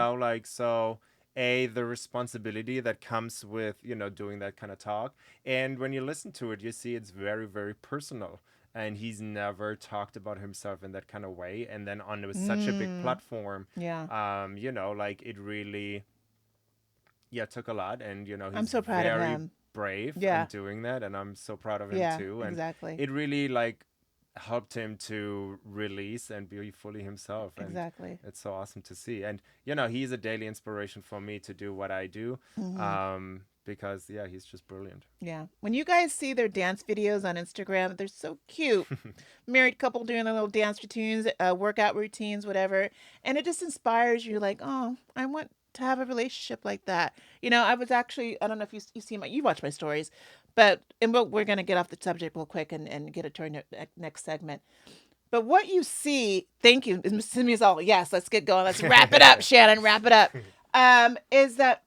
The responsibility that comes with, doing that kind of talk. And when you listen to it, you see it's very, very personal. And he's never talked about himself in that kind of way. And then on such a big platform, Yeah. it really, took a lot. And, he's I'm so proud of very him. brave Yeah. in doing that. And I'm so proud of him Yeah, too. And exactly. it really helped him to release and be fully himself. And Exactly. it's so awesome to see. And, he's a daily inspiration for me to do what I do. Because, he's just brilliant. Yeah. When you guys see their dance videos on Instagram, they're so cute. Married couple doing their little dance routines, workout routines, whatever. And it just inspires you like, oh, I want to have a relationship like that. I was actually, I don't know if you watch my stories, but we're going to get off the subject real quick and get it to our next segment. But what you see, thank you, Miss all, yes, let's get going. Let's wrap it up, Shannon, wrap it up. Is that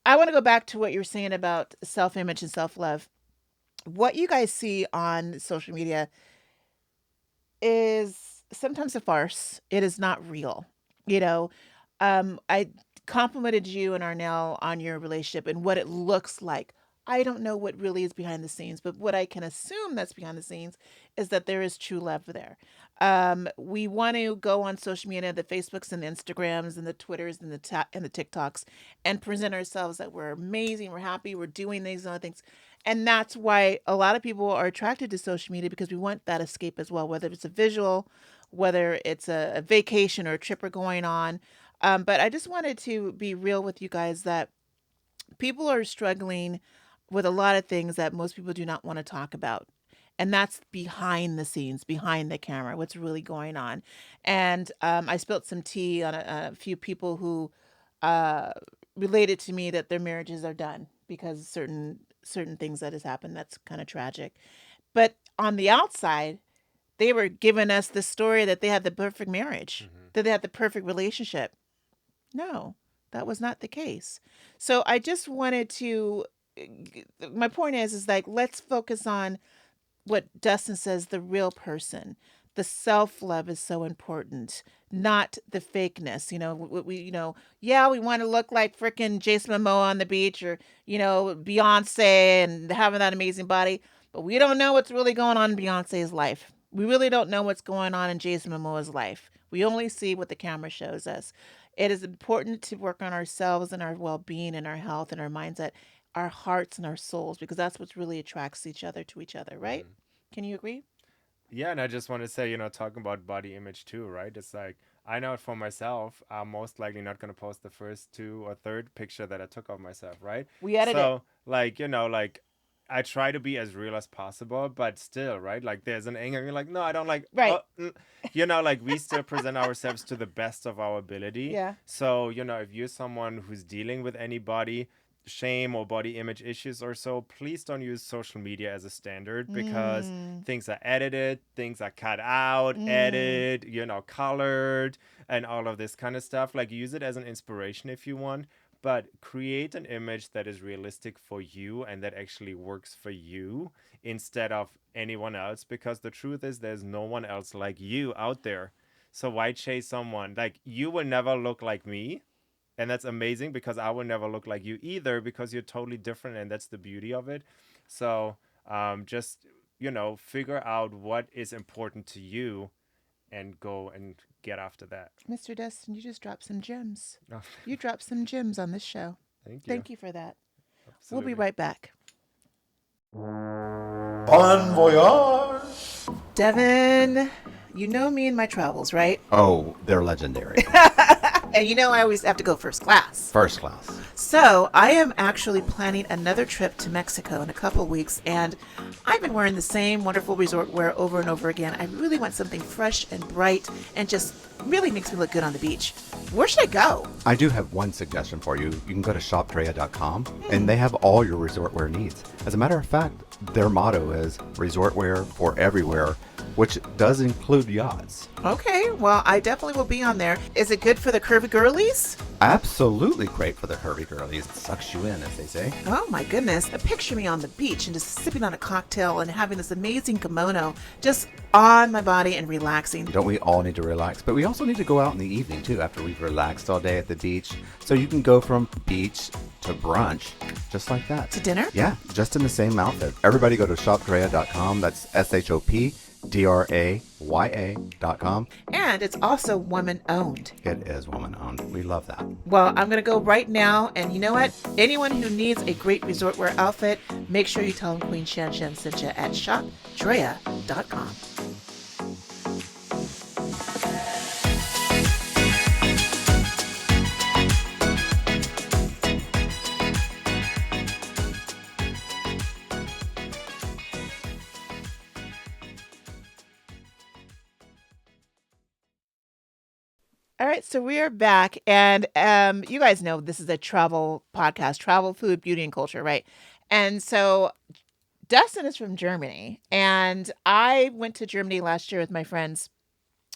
I want to go back to what you were saying about self-image and self-love. What you guys see on social media is sometimes a farce. It is not real. I complimented you and Arnell on your relationship and what it looks like. I don't know what really is behind the scenes, but what I can assume that's behind the scenes is that there is true love there. We want to go on social media, the Facebooks and the Instagrams and the Twitters and the TikToks, and present ourselves that we're amazing, we're happy, we're doing these and other things. And that's why a lot of people are attracted to social media, because we want that escape as well, whether it's a visual, whether it's a vacation or a trip we're going on. But I just wanted to be real with you guys that people are struggling with a lot of things that most people do not want to talk about. And that's behind the scenes, behind the camera, what's really going on. And I spilled some tea on a few people who related to me that their marriages are done because certain things that has happened. That's kind of tragic. But on the outside, they were giving us the story that they had the perfect marriage, that they had the perfect relationship. No, that was not the case. So I just wanted to, my point is like, let's focus on what Dustin says, the real person. The self-love is so important, not the fakeness. We want to look like freaking Jason Momoa on the beach, or, Beyonce and having that amazing body, but we don't know what's really going on in Beyonce's life. We really don't know what's going on in Jason Momoa's life. We only see what the camera shows us. It is important to work on ourselves and our well-being and our health and our mindset, our hearts and our souls, because that's what really attracts each other to each other, right? Can you agree? Yeah, and I just want to say, talking about body image too, right? It's like, I know it for myself, I'm most likely not going to post the first two or third picture that I took of myself, right? We edit it. So, I try to be as real as possible, but still, right? Like, there's an angle, you're like, no, I don't like, right. We still present ourselves to the best of our ability. Yeah. So, if you're someone who's dealing with any body shame or body image issues or so, please don't use social media as a standard, because things are edited, things are cut out, edited, colored, and all of this kind of stuff. Like, use it as an inspiration if you want, but create an image that is realistic for you and that actually works for you instead of anyone else, because the truth is there's no one else like you out there. So why chase someone? Like, you will never look like me, and that's amazing, because I will never look like you either, because you're totally different, and that's the beauty of it. So just, figure out what is important to you and go and get after that. Mr. Dustin, you just dropped some gems. Oh, You dropped some gems on this show. thank you. Thank you for that. We'll Absolutely. be right back. Bon voyage! Devin, you know me and my travels, right? Oh, they're legendary. And you know I always have to go first class. First class. So I am actually planning another trip to Mexico in a couple of weeks, and I've been wearing the same wonderful resort wear over and over again. I really want something fresh and bright and just really makes me look good on the beach. Where should I go? I do have one suggestion for you. You can go to shopdrea.com and they have all your resort wear needs. As a matter of fact, their motto is resort wear for everywhere, which does include yachts. Okay, well, I definitely will be on there. Is it good for the curvy girlies? Absolutely great for the curvy girlies. It sucks you in, as they say. Oh my goodness. Picture me on the beach and just sipping on a cocktail and having this amazing kimono just on my body and relaxing. Don't we all need to relax? But we also need to go out in the evening, too, after we've relaxed all day at the beach. So you can go from beach to brunch, just like that. To dinner? Yeah, just in the same outfit. Everybody go to shopdrea.com. That's shopdrea.com. And it's also woman owned. It is woman-owned. We love that. Well, I'm going to go right now. And you know what? Anyone who needs a great resort wear outfit, make sure you tell them Queen Shan Shan sent you at shopdrea.com. All right, so we are back, and you guys know this is a travel podcast, travel, food, beauty, and culture, right? And so Dustin is from Germany, and I went to Germany last year with my friends.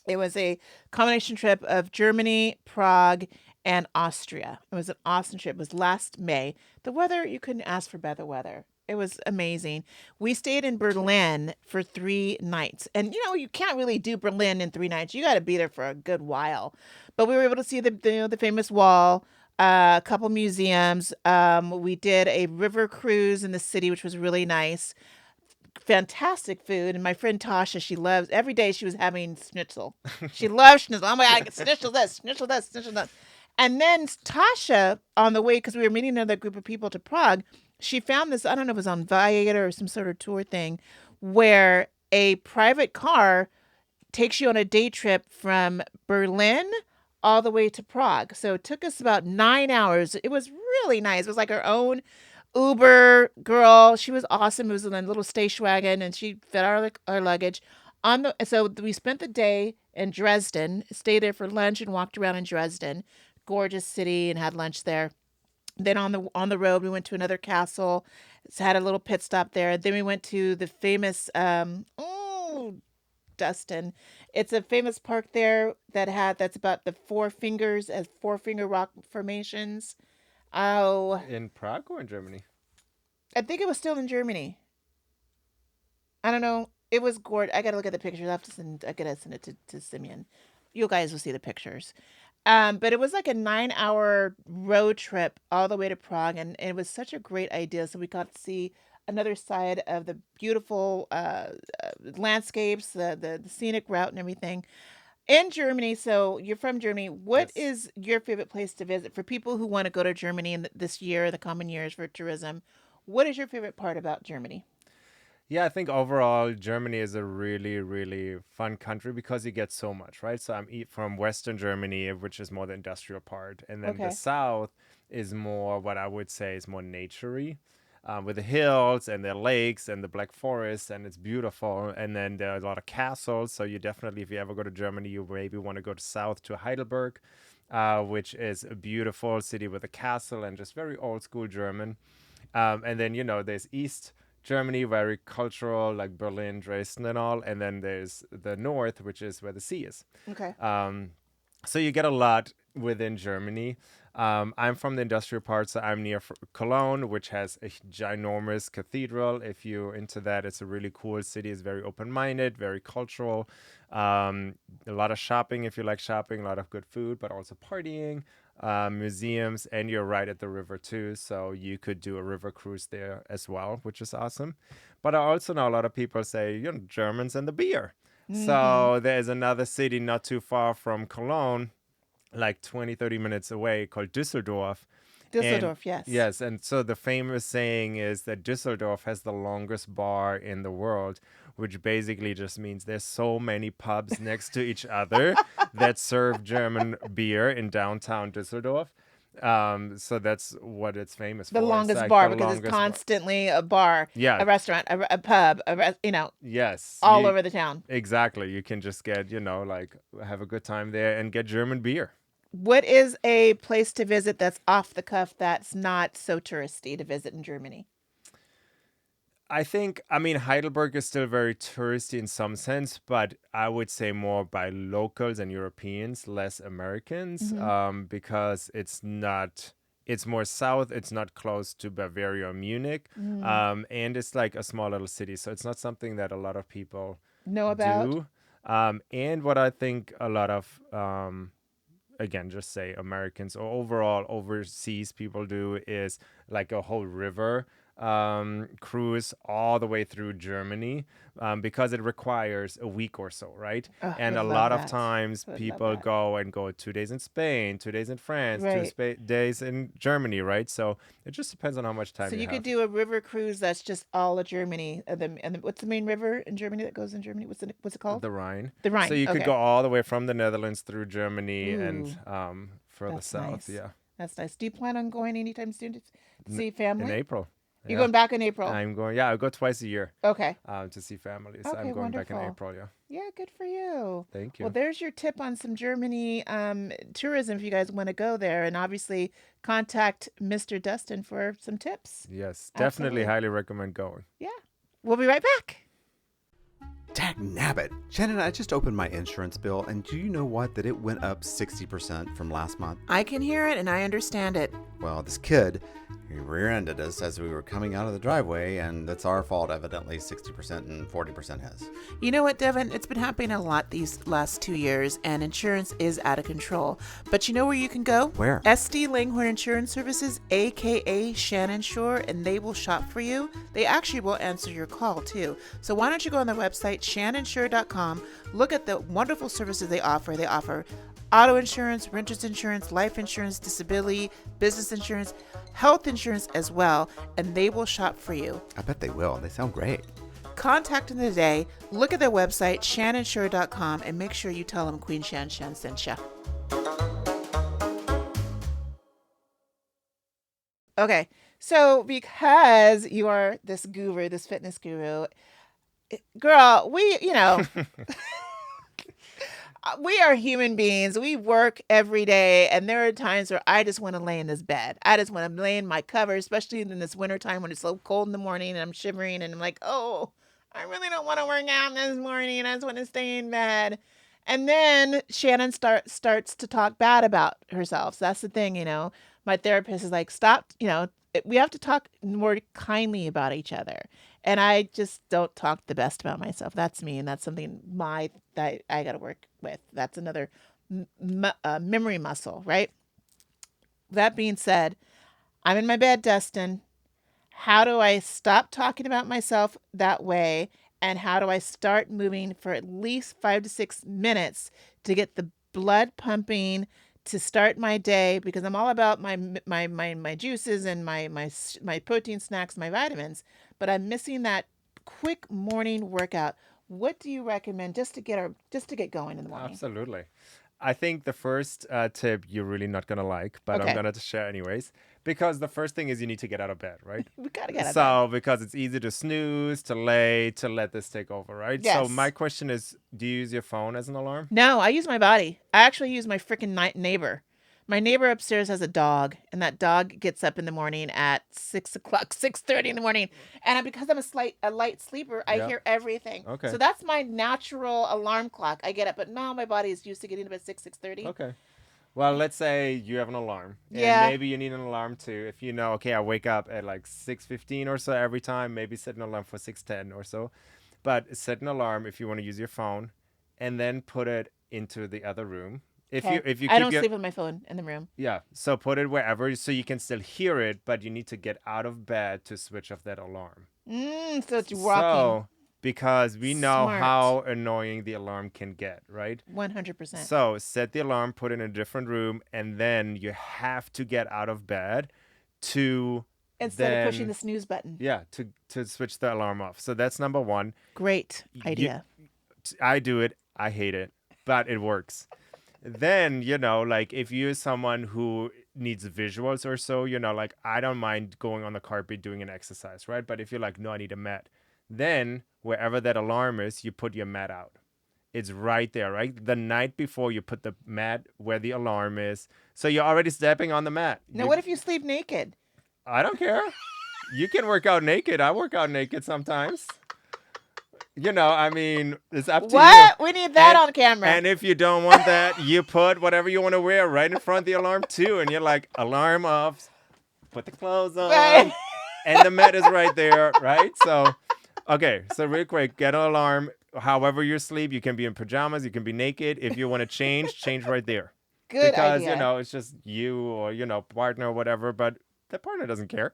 It was a combination trip of Germany, Prague, and Austria. It was an awesome trip. It was last May. The weather, you couldn't ask for better weather. It was amazing. We stayed in Berlin for 3 nights. And you can't really do Berlin in 3 nights. You got to be there for a good while. But we were able to see the famous wall, a couple museums. We did a river cruise in the city, which was really nice. Fantastic food. And my friend Tasha, she loves, every day she was having schnitzel. She loves schnitzel. Oh my God, schnitzel this, schnitzel this, schnitzel that. And then Tasha, on the way, because we were meeting another group of people to Prague, she found this, I don't know if it was on Viator or some sort of tour thing, where a private car takes you on a day trip from Berlin all the way to Prague. So it took us about 9 hours. It was really nice. It was like our own Uber girl. She was awesome. It was in a little station wagon, and she fed our luggage. So we spent the day in Dresden, stayed there for lunch, and walked around in Dresden. Gorgeous city, and had lunch there. Then on the road, we went to another castle. Had a little pit stop there. Then we went to the famous Dustin. It's a famous park there that's about the four fingers as four-finger rock formations. Oh, In Prague or in Germany? I think it was still in Germany. I don't know. It was gorgeous. I gotta look at the pictures. I gotta send it to Simeon. You guys will see the pictures. But it was like a 9-hour road trip all the way to Prague, and it was such a great idea. So we got to see another side of the beautiful landscapes, the scenic route, and everything in Germany. So you're from Germany. What Yes. is your favorite place to visit for people who want to go to Germany in this year, the coming years for tourism? What is your favorite part about Germany? Yeah, I think overall Germany is a really, really fun country because you get so much, right? So from Western Germany, which is more the industrial part, and then the Okay. South is more what I would say is more naturey, with the hills and the lakes and the Black Forest, and it's beautiful. And then there are a lot of castles. So you definitely, if you ever go to Germany, you maybe want to go to south to Heidelberg, which is a beautiful city with a castle and just very old school German. And then, there's East Germany, very cultural, like Berlin, Dresden, and all. And then there's the north, which is where the sea is. Okay. So you get a lot within Germany. I'm from the industrial part, so I'm near Cologne, which has a ginormous cathedral. If you're into that, it's a really cool city. It's very open-minded, very cultural. A lot of shopping if you like shopping, a lot of good food, but also partying, museums, and you're right at the river too. So you could do a river cruise there as well, which is awesome. But I also know a lot of people say, Germans and the beer. So there's another city not too far from Cologne, like 20, 30 minutes away, called Düsseldorf. And Dusseldorf, yes. yes, and so the famous saying is that Düsseldorf has the longest bar in the world, which basically just means there's so many pubs next to each other that serve German beer in downtown Düsseldorf. So that's what it's famous The for. It's longest like bar the because it's longest bar. constantly a bar, Yeah. a restaurant, a pub, Yes. all over the town. Exactly. You can just get, like have a good time there and get German beer. What is a place to visit that's off the cuff that's not so touristy to visit in Germany? I mean, Heidelberg is still very touristy in some sense, but I would say more by locals and Europeans, less Americans, because it's more south, it's not close to Bavaria or Munich, and it's like a small little city. So it's not something that a lot of people Know about? do. And what I think a lot of, again, just say Americans or overall overseas people do is like a whole river cruise all the way through Germany, because it requires a week or so, right? Oh, And would a love lot of that. times Would love people that. go 2 days in Spain, 2 days in France, Right. days in Germany, right? So it just depends on how much time So you you could have. do a river cruise that's just all of Germany. What's the main river in Germany that goes in Germany? What's it called? The Rhine. The So Rhine. you could Okay. go all the way from the Netherlands through Germany and Ooh, further that's south. nice. Yeah. That's nice. Do you plan on going anytime soon to see In family? April. You're Yeah. going back in April. I'm going. Yeah, I go twice a year Okay. to see families. Okay, I'm going back in wonderful. April. Yeah. Yeah, good for you. Thank Well, you. there's your tip on some Germany tourism if you guys want to go there. And obviously, contact Mr. Dustin for some tips. Yes, definitely Absolutely. highly recommend going. Yeah. We'll be right back. Dagnabbit. Shannon, I just opened my insurance bill, and do you know what? That it went up 60% from last month. I can hear it and I understand it. Well, this kid, he rear-ended us as we were coming out of the driveway, and that's our fault, evidently. 60% and 40% his. You know what, Devin? It's been happening a lot these last 2 years, and insurance is out of control. But you know where you can go? Where? SD Langhorne Insurance Services, aka Shannon Shore, and they will shop for you. They actually will answer your call too. So why don't you go on their website, shannonshore.com, look at the wonderful services they offer. They offer auto insurance, renter's insurance, life insurance, disability, business insurance, health insurance as well, and they will shop for you. I bet they will. They sound great. Contact them today, look at their website, shannonshore.com, and make sure you tell them Queen Shan sent you. Okay, so because you are this guru, this fitness guru, girl, we are human beings. We work every day, and there are times where I just want to lay in this bed. I just want to lay in my cover, especially in this wintertime when it's so cold in the morning and I'm shivering and I'm like, oh, I really don't want to work out this morning. I just want to stay in bed. And then Shannon starts to talk bad about herself. So that's the thing, My therapist is like, stop, we have to talk more kindly about each other. And I just don't talk the best about myself. That's me, and that's something that I got to work with. That's another memory muscle, right? That being said, I'm in my bed, Dustin. How do I stop talking about myself that way? And how do I start moving for at least 5 to 6 minutes to get the blood pumping to start my day? Because I'm all about my juices and my protein snacks, my vitamins, but I'm missing that quick morning workout. What do you recommend just to get going in the morning? Absolutely. I think the first tip you're really not going to like, but Okay. I'm going to share anyways. Because the first thing is you need to get out of bed, right? We gotta get out of So, because it's easy to snooze, to lay, to let this take over, right? So, Yes. my question is, do you use your phone as an alarm? No, I use my body. I actually use my freaking neighbor. My neighbor upstairs has a dog, and that dog gets up in the morning at 6:00, 6:30 in the morning. And because I'm a light sleeper, I Yeah. hear everything. Okay. So that's my natural alarm clock. I get up, but now my body is used to getting up at 6:30. Okay. Well, let's say you have an alarm, and Yeah. maybe you need an alarm too. If you know, okay, I wake up at like 6:15 or so every time. Maybe set an alarm for 6:10 or so. But set an alarm if you want to use your phone, and then put it into the other room. Okay. If you I keep don't your sleep with my phone in the room. yeah, so put it wherever so you can still hear it, but you need to get out of bed to switch off that alarm. So it's rocking. So because we know Smart. how annoying the alarm can get, right? 100%. So set the alarm, put it in a different room, and then you have to get out of bed to Instead of pushing the then snooze button. yeah to switch the alarm off. So that's number one. Great You, idea. I do it. I hate it, but it works. Then like if you're someone who needs visuals or so, like I don't mind going on the carpet doing an exercise, right? But if you're like, no, I need a mat, then wherever that alarm is, you put your mat out. It's right there, right? The night before, you put the mat where the alarm is. So you're already stepping on the mat. Now, what if you sleep naked? I don't care. You can work out naked. I work out naked sometimes. I mean, it's up to you. What? We need that And- on camera. And if you don't want that, you put whatever you want to wear right in front of the alarm too. And you're like, alarm off, put the clothes on, Right. and the mat is right there, right? So, okay, so real quick, get an alarm. However you sleep, you can be in pajamas, you can be naked. If you want to change right there. Good Because, idea. it's just you or, partner or whatever, but the partner doesn't care.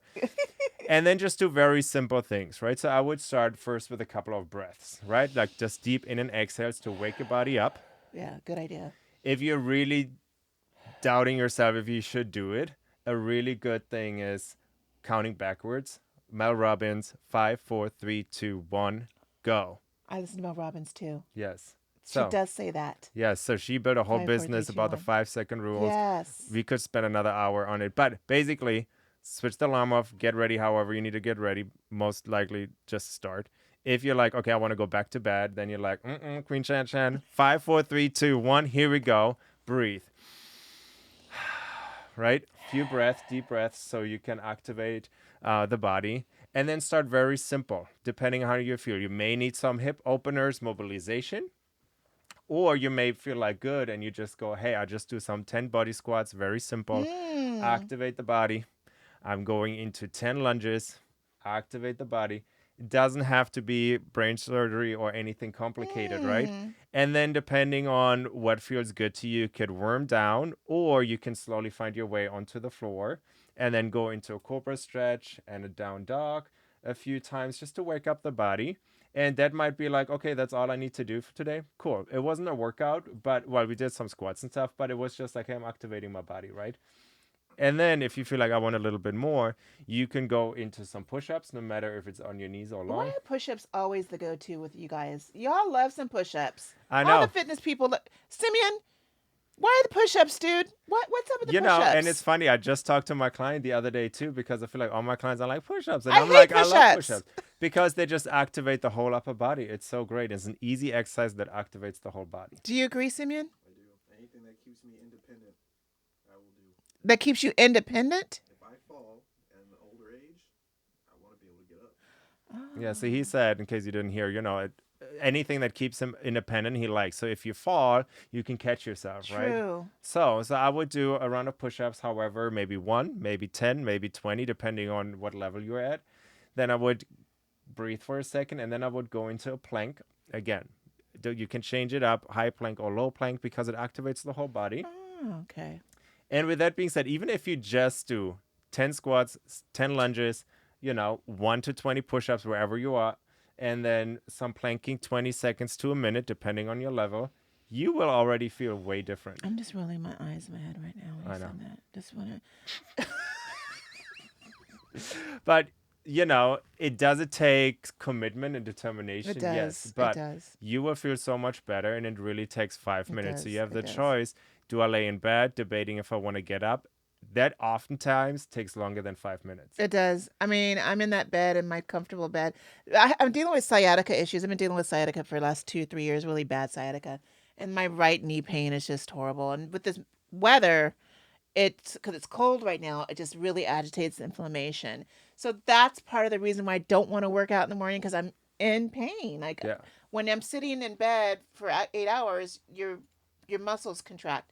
And then just do very simple things, right? So I would start first with a couple of breaths, right? Like just deep in and exhales to wake your body up. Yeah, good idea. If you're really doubting yourself if you should do it, a really good thing is counting backwards. Mel Robbins, 5, 4, 3, 2, 1, go. I listen to Mel Robbins too. Yes. She So, does say that. yes, so she built a whole 5, 4, 3, business 2, about the 1. 5-second rules. Yes. We could spend another hour on it. But basically, switch the alarm off, get ready however you need to get ready. Most likely, just start. If you're like, okay, I want to go back to bed, then you're like, Queen Shan. 5, 4, 3, 2, 1, here we go. Breathe. Right? Few breaths, deep breaths, so you can activate the body. And then start very simple, depending on how you feel. You may need some hip openers, mobilization. Or you may feel like good and you just go, hey, I'll just do some 10 body squats, very simple. Activate the body. I'm going into 10 lunges, activate the body. It doesn't have to be brain surgery or anything complicated, right? And then depending on what feels good to you, you could worm down or you can slowly find your way onto the floor and then go into a cobra stretch and a down dog a few times just to wake up the body. And that might be like, okay, that's all I need to do for today. Cool. It wasn't a workout, but we did some squats and stuff, but it was just like, hey, I'm activating my body, right? And then if you feel like I want a little bit more, you can go into some push-ups, no matter if it's on your knees or Why long. are push-ups always the go-to with you guys? Y'all love some push-ups. I All know. the fitness people. Simeon, why are the push-ups, dude? What's up with the You push-ups? know, and it's funny. I just talked to my client the other day too because I feel like all my clients are like push-ups, and I I'm hate like, I love push-ups. push-ups because they just activate the whole upper body. It's so great. It's an easy exercise that activates the whole body. Do you agree, Simeon? I do. Anything that keeps me independent, I will do. That keeps you independent? If I fall at an older age, I want to be able to get up. Yeah. So he said, in case you didn't hear, anything that keeps him independent, he likes. So if you fall, you can catch yourself, right? True. So I would do a round of push-ups, however, maybe 1, maybe 10, maybe 20, depending on what level you're at. Then I would breathe for a second, and then I would go into a plank. Again, you can change it up, high plank or low plank, because it activates the whole body. Oh, okay. And with that being said, even if you just do 10 squats, 10 lunges, 1 to 20 push-ups wherever you are, and then some planking 20 seconds to a minute, depending on your level, you will already feel way different. I'm just rolling my eyes in my head right now when I you know. said that. Just want to. But, it doesn't take commitment and determination. It does. Yes, but it does. you will feel so much better, and it really takes 5 minutes. So does, you have it the does. choice. Do I lay in bed, debating if I want to get up? That oftentimes takes longer than 5 minutes. It does. I mean, I'm in that bed, in my comfortable bed. I'm dealing with sciatica issues. I've been dealing with sciatica for the last 2-3 years, really bad sciatica. And my right knee pain is just horrible. And with this weather, because it's cold right now, it just really agitates the inflammation. So that's part of the reason why I don't want to work out in the morning, because I'm in pain. Like Yeah. when I'm sitting in bed for 8 hours, your muscles contract.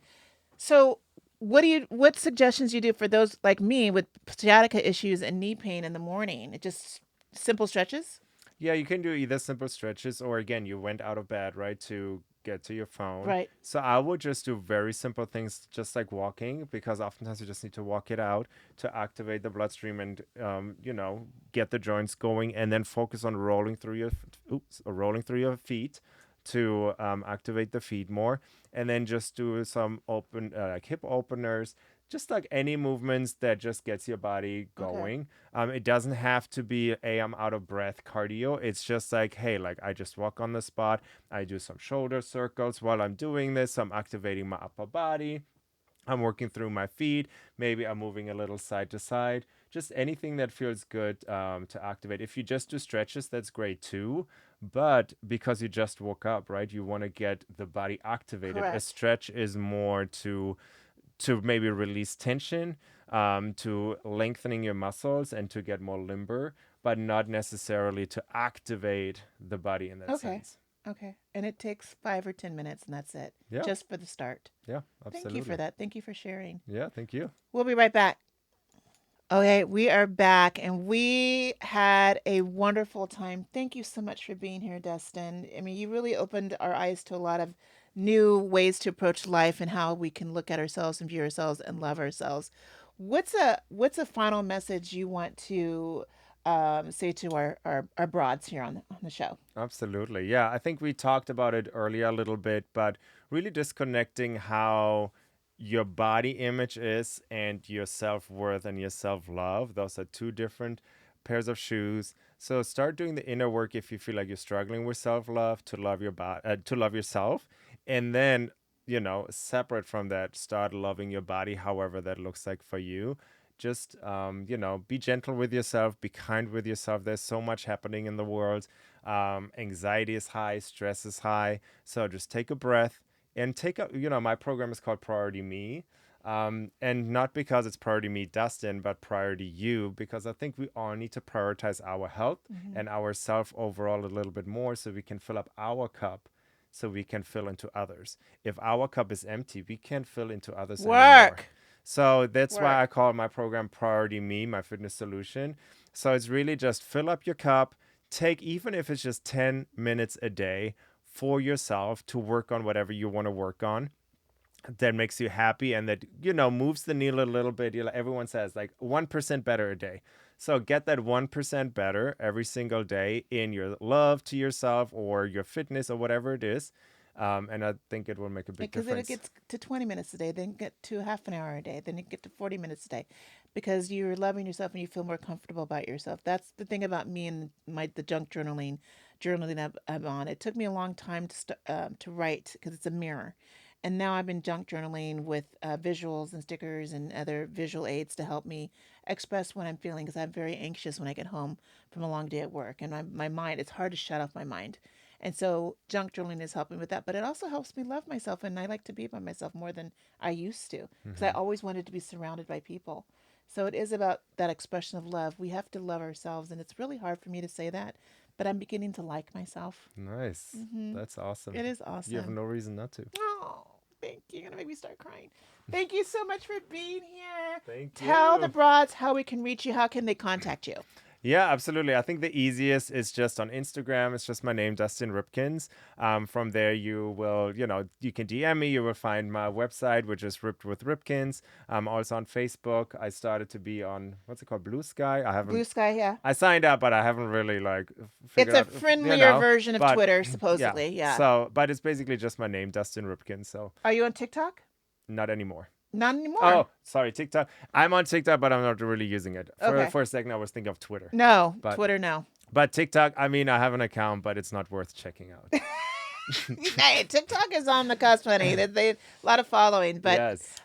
So what suggestions you do for those like me with sciatica issues and knee pain in the morning? It just simple stretches? Yeah, you can do either simple stretches or again, you went out of bed, right, to get to your phone. Right. So I would just do very simple things, just like walking, because oftentimes you just need to walk it out to activate the bloodstream and, get the joints going, and then focus on rolling through your feet to activate the feet more, and then just do some open like hip openers, just like any movements that just gets your body Okay. going. It doesn't have to be a I'm out of breath cardio. It's just like, hey, like I just walk on the spot. I do some shoulder circles while I'm doing this. I'm activating my upper body. I'm working through my feet. Maybe I'm moving a little side to side. Just anything that feels good to activate. If you just do stretches, that's great too. But because you just woke up, right, you want to get the body activated. A Correct. stretch is more to maybe release tension, to lengthening your muscles and to get more limber, but not necessarily to activate the body in that Okay. sense. Okay. And it takes 5 or 10 minutes, and that's it, Yeah, just for the start. yeah, Thank you for absolutely. that. Thank you for sharing. Yeah, thank you. We'll be right back. Okay, we are back and we had a wonderful time. Thank you so much for being here, Dustin. I mean, you really opened our eyes to a lot of new ways to approach life and how we can look at ourselves and view ourselves and love ourselves. What's a final message you want to say to our broads here on the show? Absolutely. Yeah, I think we talked about it earlier a little bit, but really disconnecting how your body image is and your self worth and your self love. Those are two different pairs of shoes. So start doing the inner work if you feel like you're struggling with self love to love your body, to love yourself, and then separate from that, start loving your body, however that looks like for you. Just be gentle with yourself, be kind with yourself. There's so much happening in the world. Anxiety is high, stress is high. So just take a breath and my program is called Priority Me. And not because it's Priority Me, Dustin, but Priority You, because I think we all need to prioritize our health Mm-hmm. and ourself overall a little bit more so we can fill up our cup so we can fill into others. If our cup is empty, we can't fill into others anymore. Work. So that's why I Work. call my program Priority Me, my fitness solution. So it's really just fill up your cup, take even if it's just 10 minutes a day for yourself to work on whatever you want to work on that makes you happy and that moves the needle a little bit. Everyone says like 1% better a day. So get that 1% better every single day in your love to yourself or your fitness or whatever it is. And I think it will make a big Because it difference. gets to 20 minute a day, then get to half an hour a day, then you get to 40 minutes a day because you're loving yourself and you feel more comfortable about yourself. That's the thing about me and the junk journaling I'm on. It took me a long time to write because it's a mirror. And now I've been junk journaling with visuals and stickers and other visual aids to help me express what I'm feeling because I'm very anxious when I get home from a long day at work. And my mind, it's hard to shut off my mind. And so junk journaling is helping with that, but it also helps me love myself. And I like to be by myself more than I used to because I Hmm. always wanted to be surrounded by people. So it is about that expression of love. We have to love ourselves. And it's really hard for me to say that, but I'm beginning to like myself. Nice. Hmm. That's awesome. It is You have awesome. no reason not to. Oh, thank you. You're going to make me start crying. Thank you so much for being here. Thank Tell the you. broads how we can reach you. How can they contact you? Yeah, absolutely. I think the easiest is just on Instagram. It's just my name, Dustin Ripkens. From there, you can DM me. You will find my website, which is Ripped with Ripkens. I'm also on Facebook. I started to be on, what's it called, Blue Sky. Blue Sky, yeah. I signed up, but I haven't really like It's figured a out, friendlier version of but Twitter, yeah. supposedly. Yeah. So, but it's basically just my name, Dustin Ripkens. So Are you on TikTok? not anymore. Not anymore. Oh, sorry, TikTok. I'm on TikTok, but I'm not really using it. For Okay. for a second, I was thinking of Twitter, No, but Twitter, no. TikTok. I mean, I have an account, but it's not worth checking out. Hey, TikTok is on the cusp, honey. They a lot of following, but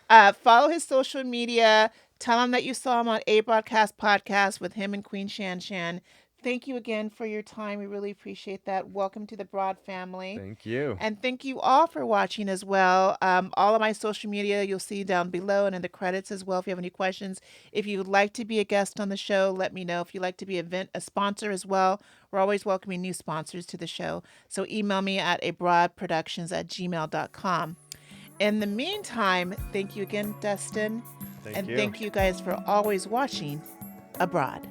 Yes. follow his social media. Tell him that you saw him on a broadcast podcast with him and Queen Shan Shan. Thank you again for your time. We really appreciate that. Welcome to the Broad family. Thank you. And thank you all for watching as well. All of my social media you'll see down below and in the credits as well. If you have any questions, if you would like to be a guest on the show, let me know. If you'd like to be a sponsor as well, we're always welcoming new sponsors to the show. So email me at abroadproductions@gmail.com. In the meantime, thank you again, Dustin. Thank and you. thank you guys for always watching Abroad.